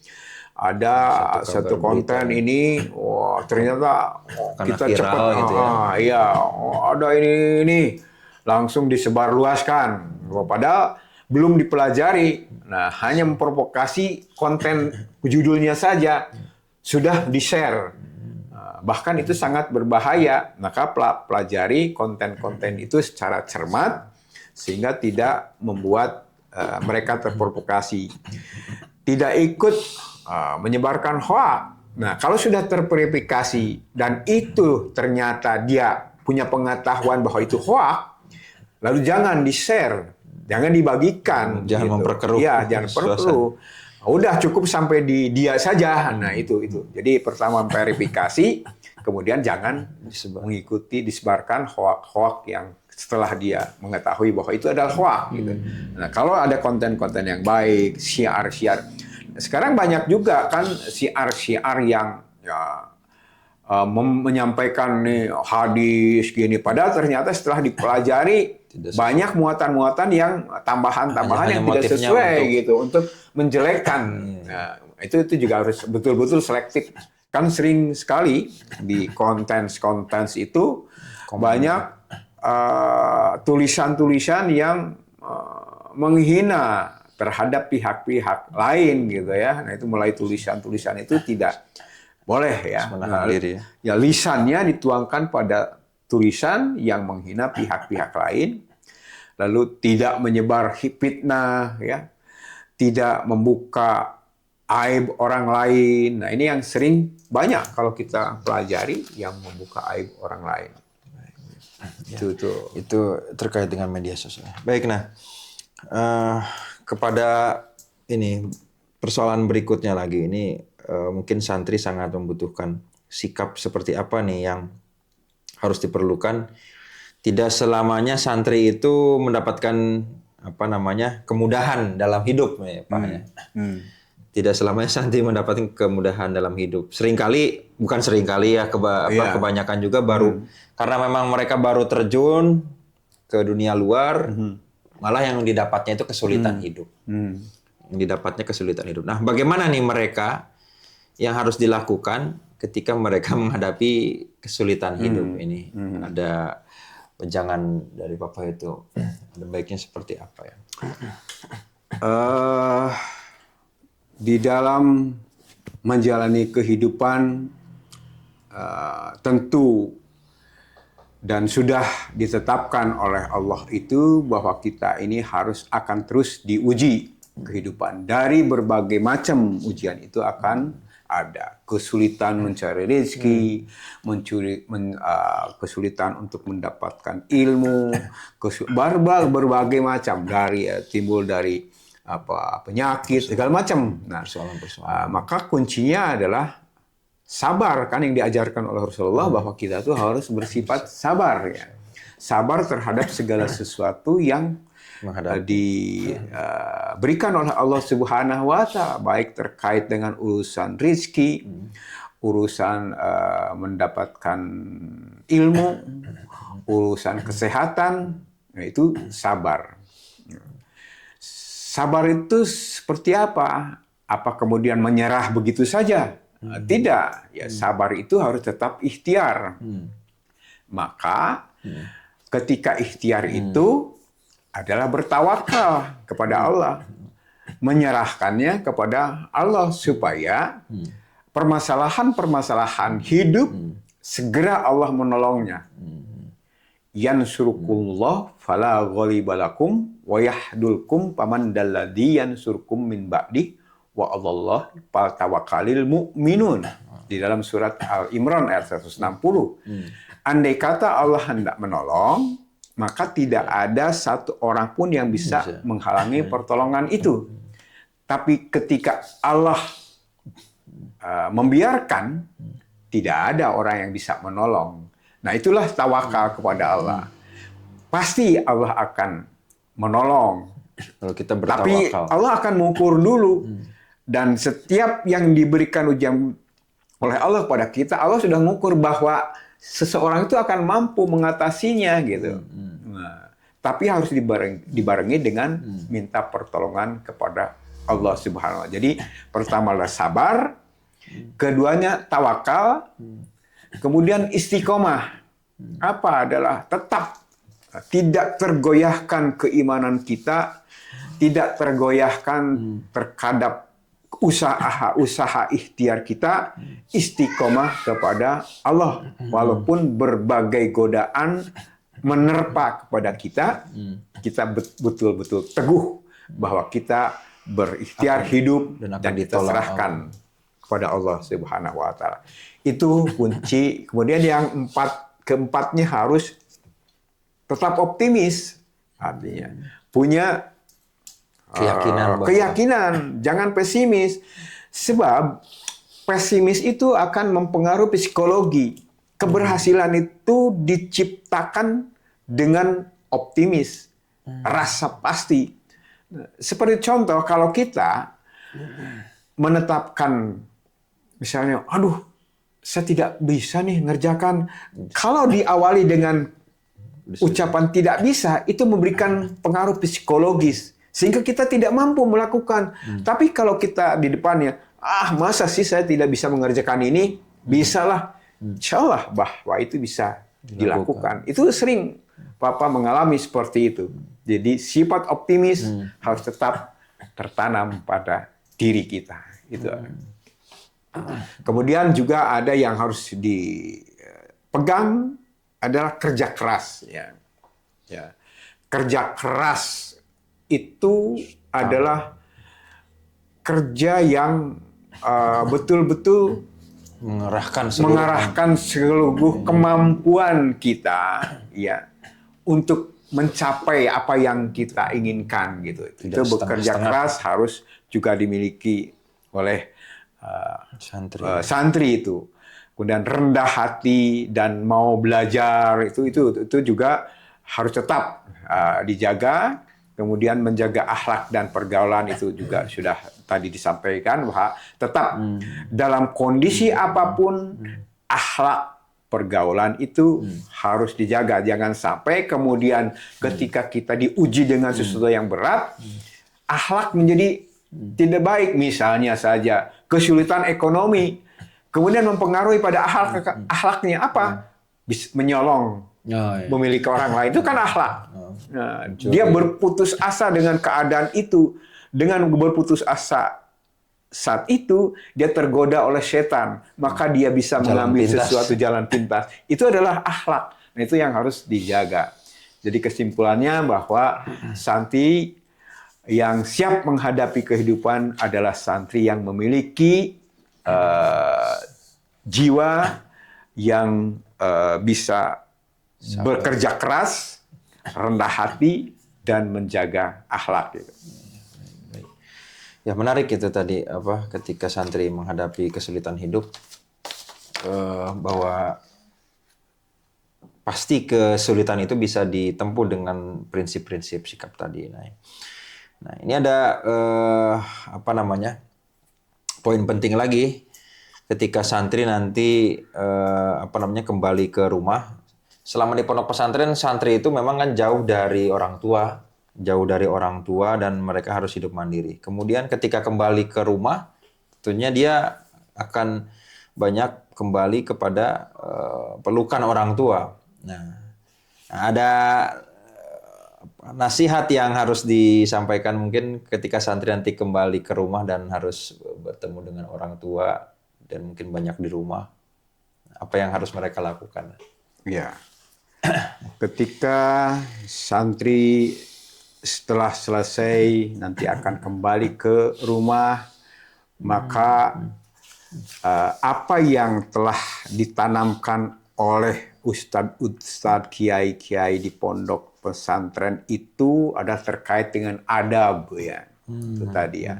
Ada satu konten ini, wah, ternyata kita cepat, gitu ya. Iya, ada ini langsung disebarluaskan. Padahal belum dipelajari. Nah, hanya memprovokasi konten judulnya saja sudah di-share. Bahkan itu sangat berbahaya. Maka pelajari konten-konten itu secara cermat sehingga tidak membuat mereka terprovokasi. Tidak ikut menyebarkan hoax. Nah, kalau sudah terverifikasi dan itu ternyata dia punya pengetahuan bahwa itu hoax, lalu jangan di-share, jangan dibagikan, jangan gitu. memperkeruh. Ya, jangan perkeruh. Udah cukup sampai di dia saja. Nah, itu. Jadi pertama verifikasi, kemudian jangan disebarkan hoax yang setelah dia mengetahui bahwa itu adalah hoax, gitu. Nah, kalau ada konten-konten yang baik, syiar-syiar. Sekarang banyak juga kan syiar-syiar yang ya, menyampaikan nih hadis gini, padahal ternyata setelah dipelajari banyak muatan-muatan yang tambahan-tambahan yang tidak sesuai untuk menjelekkan. Nah, itu juga harus betul-betul selektif. Kan sering sekali di konten itu banyak tulisan-tulisan yang menghina terhadap pihak-pihak lain, gitu ya. Nah, itu mulai tulisan-tulisan itu tidak boleh, ya. Ya, lisannya dituangkan pada tulisan yang menghina pihak-pihak lain, lalu tidak menyebar fitnah, ya, tidak membuka aib orang lain. Nah, ini yang sering banyak kalau kita pelajari yang membuka aib orang lain. Ya, Itu. itu terkait dengan media sosial. Baik, nah kepada ini persoalan berikutnya lagi ini mungkin santri sangat membutuhkan sikap seperti apa nih yang harus diperlukan. Tidak selamanya santri itu mendapatkan apa namanya kemudahan dalam hidup, ya, Pak. Ya. Tidak selamanya santri mendapatkan kemudahan dalam hidup. Seringkali, bukan seringkali ya, kebanyakan juga baru karena memang mereka baru terjun ke dunia luar, malah yang didapatnya itu kesulitan hidup. Yang didapatnya kesulitan hidup. Nah, bagaimana nih mereka yang harus dilakukan ketika mereka menghadapi kesulitan hidup ini? Ada jangan dari Bapak itu ada baiknya seperti apa ya? Di dalam menjalani kehidupan tentu dan sudah ditetapkan oleh Allah itu bahwa kita ini harus akan terus diuji kehidupan. Dari berbagai macam ujian itu akan ada kesulitan mencari rezeki, kesulitan untuk mendapatkan ilmu, berbagai macam dari timbul dari penyakit segala macam. Nah, maka kuncinya adalah sabar, kan yang diajarkan oleh Rasulullah bahwa kita tuh harus bersifat sabar ya. Sabar terhadap segala sesuatu yang diberikan oleh Allah Subhanahu wa Ta'ala, baik terkait dengan urusan rizki, urusan mendapatkan ilmu, urusan kesehatan, itu sabar. Sabar itu seperti apa? Apa kemudian menyerah begitu saja? Tidak. Ya, sabar itu harus tetap ikhtiar. Maka ketika ikhtiar itu adalah bertawakal kepada Allah, menyerahkannya kepada Allah supaya permasalahan-permasalahan hidup segera Allah menolongnya. Yansurukumullah fala ghalibalakum wa yahdulkum paman dalladhi yansurkum min ba'di wa Allah tawakkalil mu'minun. Di dalam surat Al-Imran ayat 160. Andai kata Allah hendak menolong, maka tidak ada satu orang pun yang bisa menghalangi pertolongan itu. Tapi ketika Allah membiarkan, tidak ada orang yang bisa menolong. Nah, itulah tawakal kepada Allah. Pasti Allah akan menolong. Kalau kita bertawakal. Tapi Allah akan mengukur dulu. Dan setiap yang diberikan ujian oleh Allah kepada kita, Allah sudah mengukur bahwa seseorang itu akan mampu mengatasinya gitu. Nah, tapi harus dibarengi dengan minta pertolongan kepada Allah Subhanahu wa Ta'ala. Jadi pertama adalah sabar, keduanya tawakal, kemudian istiqomah. Apa adalah tetap tidak tergoyahkan keimanan kita, tidak tergoyahkan terhadap usaha ikhtiar kita, istiqomah kepada Allah. Walaupun berbagai godaan menerpa kepada kita, kita betul-betul teguh bahwa kita berikhtiar hidup dan kita serahkan kepada Allah Subhanahu wa Ta'ala. Itu kunci. Kemudian yang keempatnya harus tetap optimis. Artinya punya keyakinan, jangan pesimis. Sebab pesimis itu akan mempengaruhi psikologi. Keberhasilan itu diciptakan dengan optimis, rasa pasti. Seperti contoh, kalau kita menetapkan, misalnya, aduh, saya tidak bisa nih ngerjakan. Kalau diawali dengan ucapan tidak bisa, itu memberikan pengaruh psikologis. Sehingga kita tidak mampu melakukan. Tapi kalau kita di depannya, masa sih saya tidak bisa mengerjakan ini? Bisalah. Insya Allah bahwa itu bisa dilakukan. Itu sering Papa mengalami seperti itu. Jadi sifat optimis harus tetap tertanam pada diri kita. Itu. Kemudian juga ada yang harus dipegang adalah kerja keras. Ya. Kerja keras itu adalah kerja yang betul-betul mengarahkan seluruh kemampuan kita ya untuk mencapai apa yang kita inginkan gitu. Itu bekerja keras harus juga dimiliki oleh santri itu. Kemudian rendah hati dan mau belajar itu juga harus tetap dijaga. Kemudian menjaga akhlak dan pergaulan itu juga sudah tadi disampaikan bahwa tetap dalam kondisi apapun akhlak pergaulan itu harus dijaga. Jangan sampai kemudian ketika kita diuji dengan sesuatu yang berat, akhlak menjadi tidak baik. Misalnya saja kesulitan ekonomi, kemudian mempengaruhi pada akhlaknya apa? Menyolong, memiliki orang lain, itu kan akhlak. Nah, dia berputus asa dengan keadaan itu. Dengan berputus asa saat itu, dia tergoda oleh setan. Maka dia bisa mengambil sesuatu jalan pintas. Itu adalah akhlak. Nah, itu yang harus dijaga. Jadi kesimpulannya bahwa santri yang siap menghadapi kehidupan adalah santri yang memiliki jiwa yang bisa bekerja keras, rendah hati, dan menjaga akhlak. Gitu. Ya menarik itu tadi ketika santri menghadapi kesulitan hidup bahwa pasti kesulitan itu bisa ditempuh dengan prinsip-prinsip sikap tadi. Nah ini ada poin penting lagi ketika santri nanti kembali ke rumah. Selama di pondok pesantren, santri itu memang kan jauh dari orang tua dan mereka harus hidup mandiri. Kemudian ketika kembali ke rumah, tentunya dia akan banyak kembali kepada pelukan orang tua. Nah, ada nasihat yang harus disampaikan mungkin ketika santri nanti kembali ke rumah dan harus bertemu dengan orang tua dan mungkin banyak di rumah. Apa yang harus mereka lakukan? Ya. Ketika santri setelah selesai nanti akan kembali ke rumah, maka apa yang telah ditanamkan oleh ustadz kiai-kiai di pondok pesantren itu adalah terkait dengan adab ya. Itu tadi ya.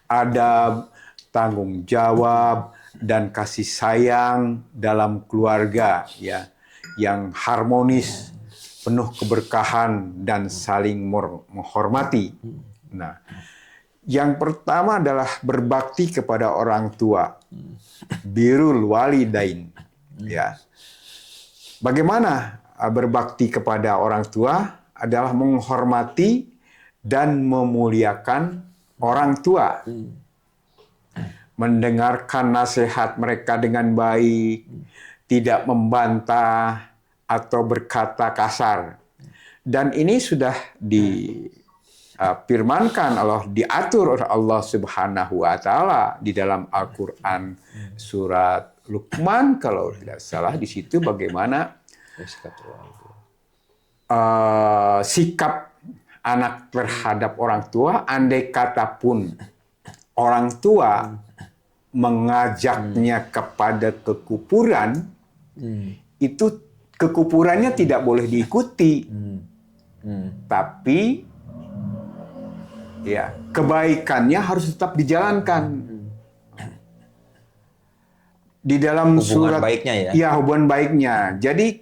Adab, tanggung jawab, dan kasih sayang dalam keluarga ya. Yang harmonis, penuh keberkahan, dan saling menghormati. Nah, yang pertama adalah berbakti kepada orang tua. Birrul walidain. Ya. Bagaimana berbakti kepada orang tua? Adalah menghormati dan memuliakan orang tua. Mendengarkan nasihat mereka dengan baik, tidak membantah atau berkata kasar. Dan ini sudah difirmankan diatur oleh Allah Subhanahu wa taala di dalam Al-Qur'an surat Luqman kalau tidak salah. Di situ bagaimana sikap anak terhadap orang tua, andai kata pun orang tua mengajaknya kepada kekufuran, itu kekufurannya tidak boleh diikuti. Tapi ya, kebaikannya harus tetap dijalankan. Di dalam hubungan surat baiknya ya. Ya, hubungan baiknya. Jadi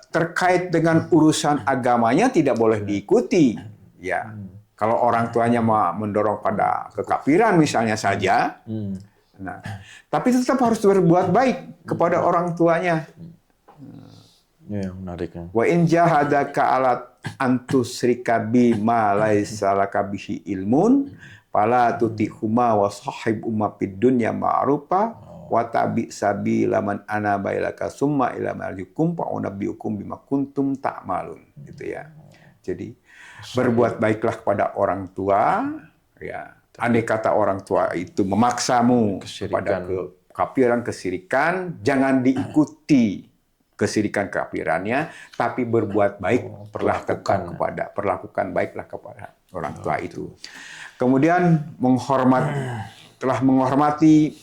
terkait dengan urusan agamanya tidak boleh diikuti. Ya. Kalau orang tuanya mendorong pada kekafiran misalnya saja. Nah, tapi tetap harus berbuat baik kepada orang tuanya. Ya, menariknya. Wa in jahadaka ala antusrika bima laisa laka bihi ilmun fala tutihuma wa sahibhuma fid dunya ma'rufa wa tabi sabila man anaba ilaka summa ila marjikum fa unabbiukum bima kuntum ta'malun. Gitu ya. Jadi berbuat baiklah kepada orang tua ya. Andai kata orang tua itu memaksamu kepada kekafiran, kesirikan, jangan diikuti kesirikan kafirannya, tapi berbuat baik, perlakukan baiklah kepada orang tua itu. Kemudian telah menghormati,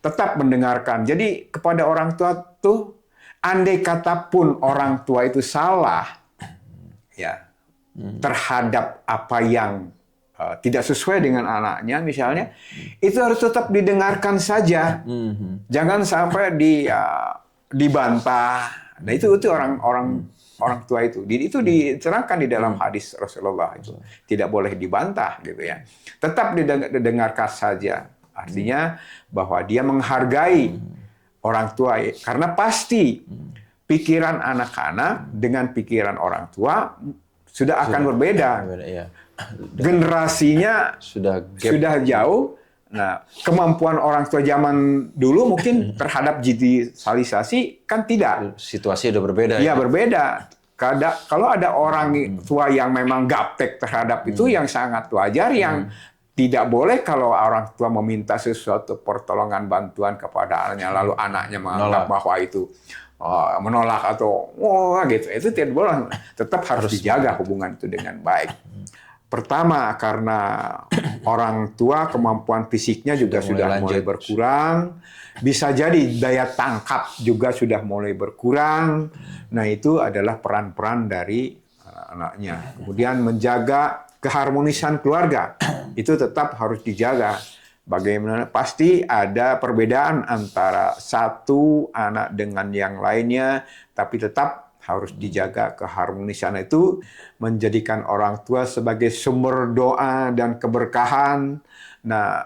tetap mendengarkan. Jadi kepada orang tua tuh, andai kata pun orang tua itu salah, ya terhadap apa yang tidak sesuai dengan anaknya, misalnya, itu harus tetap didengarkan saja. Jangan sampai dibantah. Nah itu orang tua itu. Itu diterangkan di dalam hadis Rasulullah itu. Tidak boleh dibantah gitu ya. Tetap didengarkan saja. Artinya bahwa dia menghargai orang tua, karena pasti pikiran anak-anak dengan pikiran orang tua sudah akan berbeda. Ya. Generasinya Sudah jauh. Nah, kemampuan orang tua zaman dulu mungkin terhadap digitalisasi kan tidak. Situasi udah berbeda. Iya, berbeda. Kalau ada orang tua yang memang gaptek terhadap itu, yang sangat wajar, yang tidak boleh kalau orang tua meminta sesuatu pertolongan bantuan kepada anaknya, lalu anaknya menganggap bahwa itu menolak atau gitu. Itu tidak boleh. Tetap harus dijaga hubungan itu dengan baik. Pertama, karena orang tua kemampuan fisiknya juga sudah mulai berkurang. Bisa jadi daya tangkap juga sudah mulai berkurang. Nah, itu adalah peran-peran dari anaknya. Kemudian menjaga keharmonisan keluarga. Itu tetap harus dijaga. Bagaimana? Pasti ada perbedaan antara satu anak dengan yang lainnya, tapi tetap harus dijaga keharmonisan itu, menjadikan orang tua sebagai sumber doa dan keberkahan. Nah,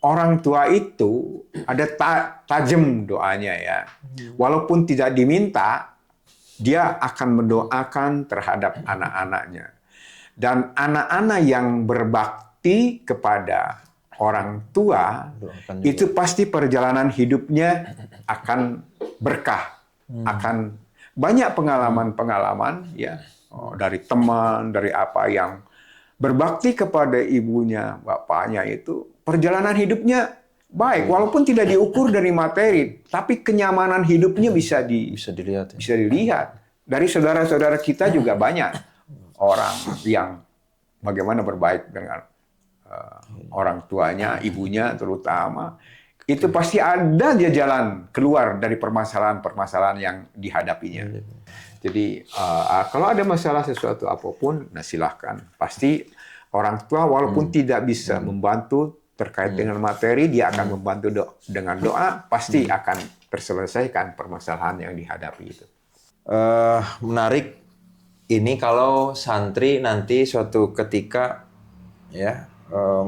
orang tua itu ada tajam doanya ya. Walaupun tidak diminta, dia akan mendoakan terhadap anak-anaknya. Dan anak-anak yang berbakti kepada orang tua, itu pasti perjalanan hidupnya akan berkah, akan banyak pengalaman-pengalaman ya, dari teman, dari apa yang berbakti kepada ibunya, bapaknya, itu perjalanan hidupnya baik, walaupun tidak diukur dari materi, tapi kenyamanan hidupnya bisa dilihat. Bisa dilihat. Dari saudara-saudara kita juga banyak orang yang bagaimana berbaik dengan orang tuanya, ibunya terutama. Itu pasti ada dia jalan keluar dari permasalahan-permasalahan yang dihadapinya. Jadi kalau ada masalah sesuatu apapun, nah silahkan. Pasti orang tua walaupun tidak bisa membantu terkait dengan materi, dia akan membantu dengan doa, pasti akan terselesaikan permasalahan yang dihadapi itu. Menarik ini kalau santri nanti suatu ketika ya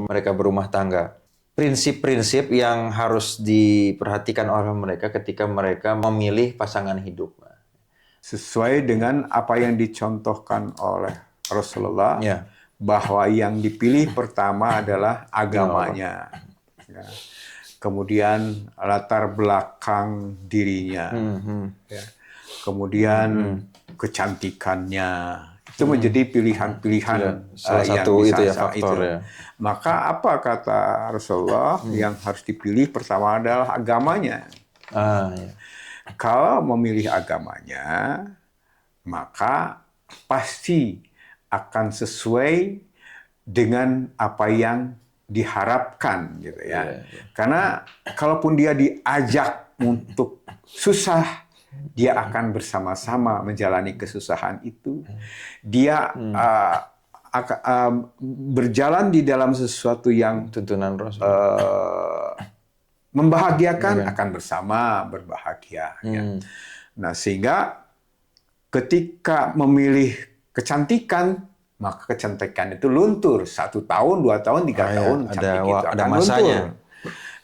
mereka berumah tangga. Prinsip-prinsip yang harus diperhatikan oleh mereka ketika mereka memilih pasangan hidup. Sesuai dengan apa yang dicontohkan oleh Rasulullah, bahwa yang dipilih pertama adalah agamanya. Ya. Kemudian latar belakang dirinya. Ya. Kemudian kecantikannya. Itu menjadi pilihan-pilihan salah satu yang itu ya faktor itu. ya. Maka apa kata Rasulullah, yang harus dipilih pertama adalah agamanya. Ya. Kalau memilih agamanya, maka pasti akan sesuai dengan apa yang diharapkan gitu ya. Karena kalaupun dia diajak untuk susah, dia akan bersama-sama menjalani kesusahan itu. Dia berjalan di dalam sesuatu yang tuntunan Rasul. Membahagiakan, akan bersama berbahagia. Ya. Nah, sehingga ketika memilih kecantikan, maka kecantikan itu luntur 1 tahun, 2 tahun, 3 tahun, cantik itu ada akan masanya. luntur.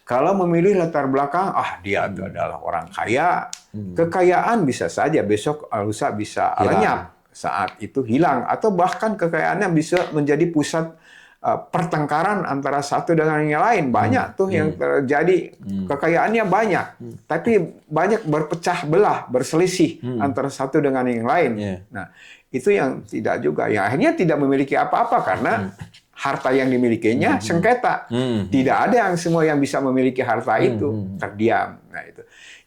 Kalau memilih latar belakang, dia adalah orang kaya, kekayaan bisa saja besok lusa bisa lenyap, saat itu hilang, atau bahkan kekayaannya bisa menjadi pusat pertengkaran antara satu dengan yang lain. Banyak tuh yang terjadi, kekayaannya banyak, tapi banyak berpecah belah, berselisih antara satu dengan yang lain. Nah, itu yang tidak juga, yang akhirnya tidak memiliki apa-apa karena harta yang dimilikinya sengketa. Tidak ada yang semua yang bisa memiliki harta itu terdiam. Nah,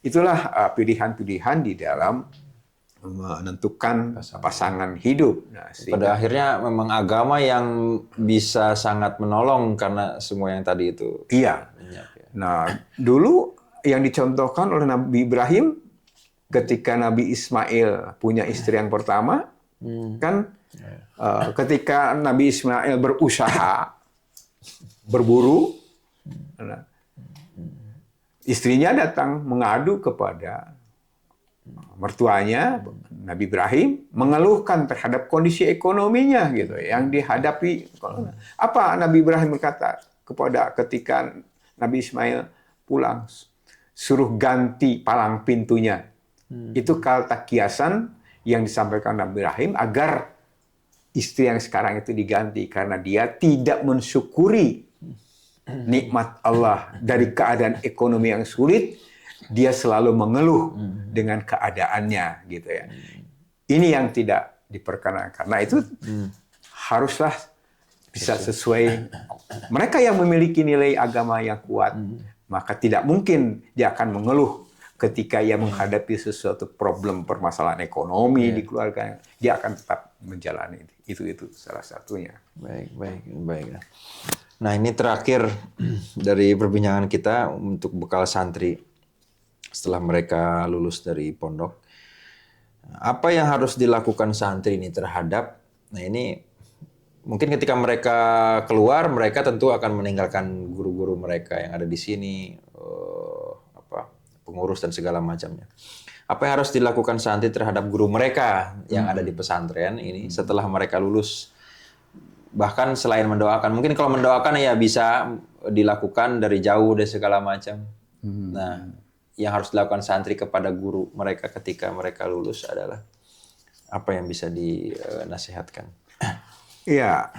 itulah pilihan-pilihan di dalam menentukan pasangan hidup. Nah, Pada akhirnya memang agama yang bisa sangat menolong karena semua yang tadi itu. iya. Lenyap, ya. Nah, dulu yang dicontohkan oleh Nabi Ibrahim ketika Nabi Ismail punya istri yang pertama, kan ketika Nabi Ismail berusaha berburu, nah, istrinya datang mengadu kepada mertuanya, Nabi Ibrahim, mengeluhkan terhadap kondisi ekonominya gitu yang dihadapi. Apa Nabi Ibrahim berkata ketika Nabi Ismail pulang, suruh ganti palang pintunya. Itu kata kiasan yang disampaikan Nabi Ibrahim agar istri yang sekarang itu diganti karena dia tidak mensyukuri nikmat Allah dari keadaan ekonomi yang sulit. Dia selalu mengeluh dengan keadaannya gitu ya. Ini yang tidak diperkenankan. Nah itu haruslah bisa sesuai. Mereka yang memiliki nilai agama yang kuat, maka tidak mungkin dia akan mengeluh ketika ia menghadapi sesuatu problem permasalahan ekonomi di keluarga. Dia akan tetap menjalani itu salah satunya. Baik. Nah ini terakhir dari perbincangan kita untuk bekal santri setelah mereka lulus dari pondok. Apa yang harus dilakukan santri ini terhadap, nah ini mungkin ketika mereka keluar, mereka tentu akan meninggalkan guru-guru mereka yang ada di sini, pengurus dan segala macamnya. Apa yang harus dilakukan santri terhadap guru mereka yang ada di pesantren ini setelah mereka lulus? Bahkan selain mendoakan, mungkin kalau mendoakan ya bisa dilakukan dari jauh dan segala macam. Nah, yang harus dilakukan santri kepada guru mereka ketika mereka lulus adalah apa yang bisa dinasihatkan? Iya,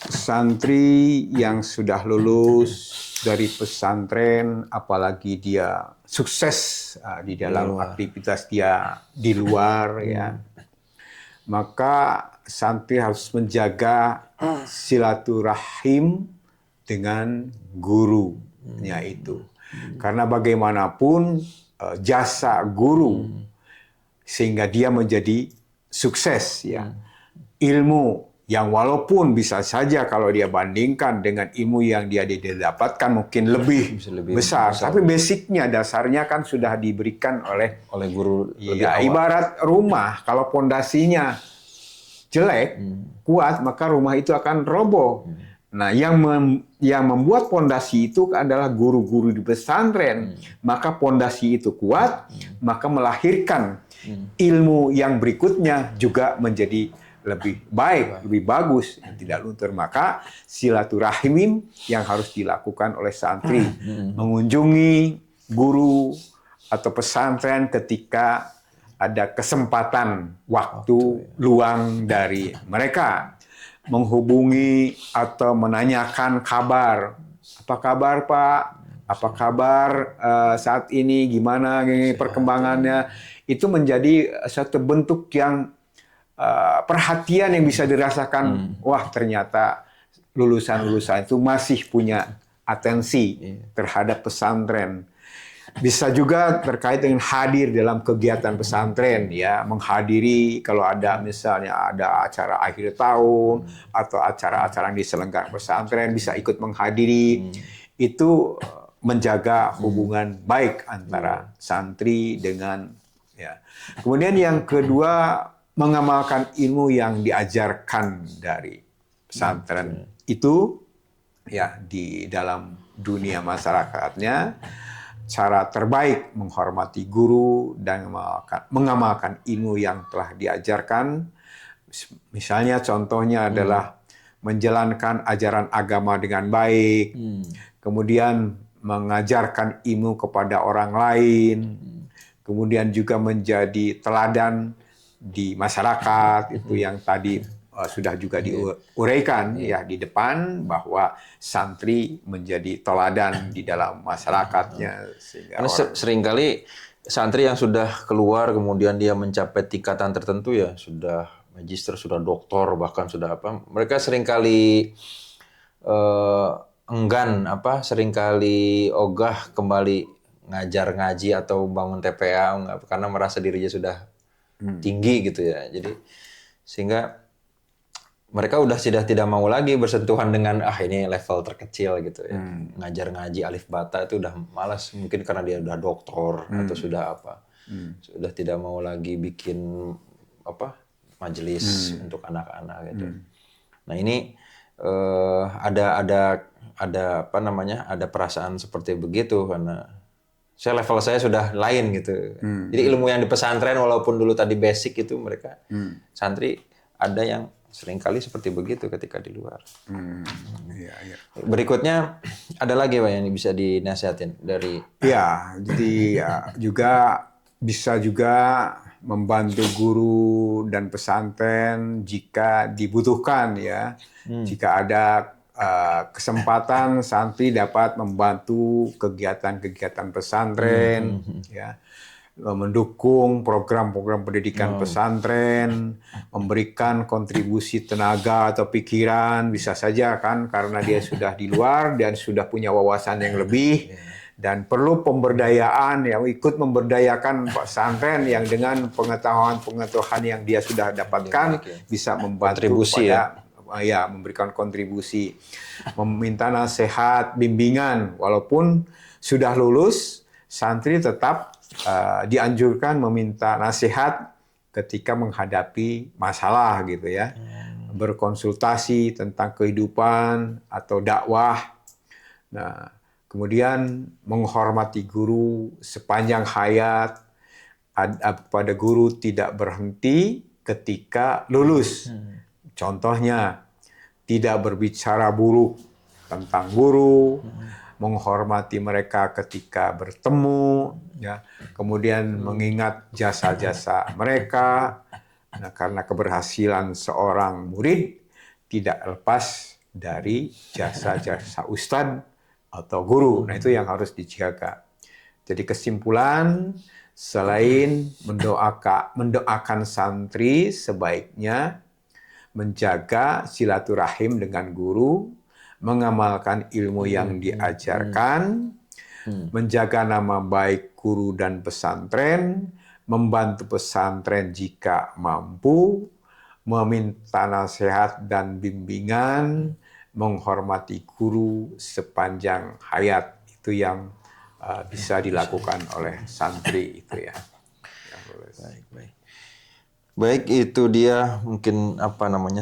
santri yang sudah lulus dari pesantren, apalagi dia sukses di dalam aktivitas dia di luar, ya, maka santri harus menjaga silaturahim dengan gurunya itu. Karena bagaimanapun jasa guru sehingga dia menjadi sukses, ya. Ilmu yang walaupun bisa saja kalau dia bandingkan dengan ilmu yang dia dapatkan mungkin lebih besar, tapi basicnya, dasarnya kan sudah diberikan oleh guru. Ya, ibarat rumah, kalau pondasinya jelek, kuat, maka rumah itu akan roboh. Nah, yang membuat pondasi itu adalah guru-guru di pesantren. Maka pondasi itu kuat, maka melahirkan ilmu yang berikutnya juga menjadi lebih baik, lebih bagus, tidak luntur. Maka silaturahim yang harus dilakukan oleh santri, mengunjungi guru atau pesantren ketika ada kesempatan waktu luang dari mereka. Menghubungi atau menanyakan kabar. Apa kabar, Pak? Apa kabar saat ini? Gimana perkembangannya? Itu menjadi satu bentuk yang perhatian yang bisa dirasakan. Wah, ternyata lulusan-lulusan itu masih punya atensi terhadap pesantren. Bisa juga terkait dengan hadir dalam kegiatan pesantren, ya, menghadiri kalau ada misalnya ada acara akhir tahun atau acara-acara yang diselenggarakan pesantren, bisa ikut menghadiri. Itu menjaga hubungan baik antara santri dengan, ya. Kemudian yang kedua, mengamalkan ilmu yang diajarkan dari pesantren itu, ya, di dalam dunia masyarakatnya. Cara terbaik menghormati guru dan mengamalkan ilmu yang telah diajarkan. Misalnya contohnya adalah menjalankan ajaran agama dengan baik, kemudian mengajarkan ilmu kepada orang lain, kemudian juga menjadi teladan di masyarakat. Itu yang tadi sudah juga diuraikan, ya, di depan, bahwa santri menjadi teladan di dalam masyarakatnya. Karena seringkali santri yang sudah keluar kemudian dia mencapai tingkatan tertentu, ya, sudah magister, sudah doktor, bahkan sudah apa, mereka seringkali enggan, seringkali ogah kembali ngajar ngaji atau bangun TPA karena merasa dirinya sudah tinggi gitu ya. Jadi sehingga mereka udah tidak mau lagi bersentuhan dengan ini level terkecil gitu ya. Ngajar ngaji alif bata itu udah malas, mungkin karena dia udah doktor atau sudah apa. Sudah tidak mau lagi bikin majelis untuk anak-anak gitu. Nah, ini ada ada perasaan seperti begitu karena level saya sudah lain gitu. Jadi ilmu yang di pesantren walaupun dulu tadi basic itu mereka santri ada yang seringkali seperti begitu ketika di luar. Iya, iya. Berikutnya ada lagi Pak yang bisa dinasihatin dari. Ya, jadi bisa juga membantu guru dan pesantren jika dibutuhkan ya. Jika ada kesempatan santri dapat membantu kegiatan-kegiatan pesantren ya. Mendukung program-program pendidikan pesantren, memberikan kontribusi tenaga atau pikiran, bisa saja kan karena dia sudah di luar dan sudah punya wawasan yang lebih dan perlu pemberdayaan yang ikut memberdayakan pesantren yang dengan pengetahuan-pengetahuan yang dia sudah dapatkan bisa membantu kepada memberikan kontribusi, meminta nasihat, bimbingan walaupun sudah lulus, santri tetap dianjurkan meminta nasihat ketika menghadapi masalah gitu ya. Berkonsultasi tentang kehidupan atau dakwah. Nah, kemudian menghormati guru sepanjang hayat. Pada guru tidak berhenti ketika lulus. Contohnya, tidak berbicara buruk tentang guru, menghormati mereka ketika bertemu, ya. Kemudian mengingat jasa-jasa mereka. Nah, karena keberhasilan seorang murid tidak lepas dari jasa-jasa ustadz atau guru. Nah, itu yang harus dijaga. Jadi kesimpulan, selain mendoakan santri, sebaiknya menjaga silaturahim dengan guru, mengamalkan ilmu yang diajarkan, menjaga nama baik guru dan pesantren, membantu pesantren jika mampu, meminta nasihat dan bimbingan, menghormati guru sepanjang hayat. Itu yang bisa dilakukan oleh santri itu ya. Baik, itu dia mungkin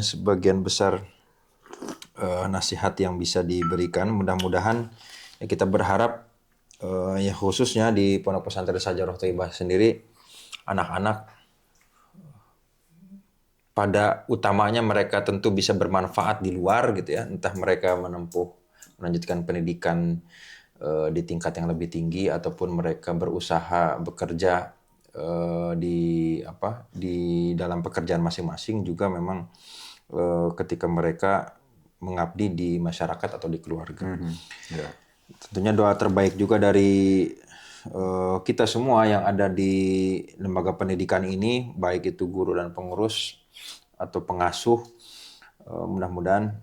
sebagian besar nasihat yang bisa diberikan. Mudah-mudahan ya kita berharap ya khususnya di Pondok Pesantren Sajarah Thaibah sendiri, anak-anak pada utamanya mereka tentu bisa bermanfaat di luar gitu ya, entah mereka melanjutkan pendidikan di tingkat yang lebih tinggi ataupun mereka berusaha bekerja di dalam pekerjaan masing-masing juga memang ketika mereka mengabdi di masyarakat atau di keluarga. Tentunya doa terbaik juga dari kita semua yang ada di lembaga pendidikan ini, baik itu guru dan pengurus atau pengasuh, mudah-mudahan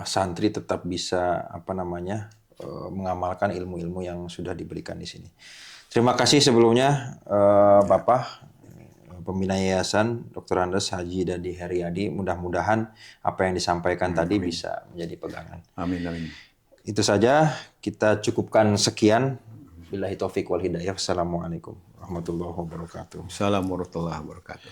santri tetap bisa mengamalkan ilmu-ilmu yang sudah diberikan di sini. Terima kasih sebelumnya Bapak Pembina Yayasan Dr. Andes Haji Dadi Heriadi. Mudah-mudahan apa yang disampaikan tadi bisa menjadi pegangan. Amin, amin. Itu saja, kita cukupkan sekian. Billahi taufiq wal hidayah. Assalamualaikum warahmatullahi wabarakatuh. Assalamualaikum warahmatullahi wabarakatuh.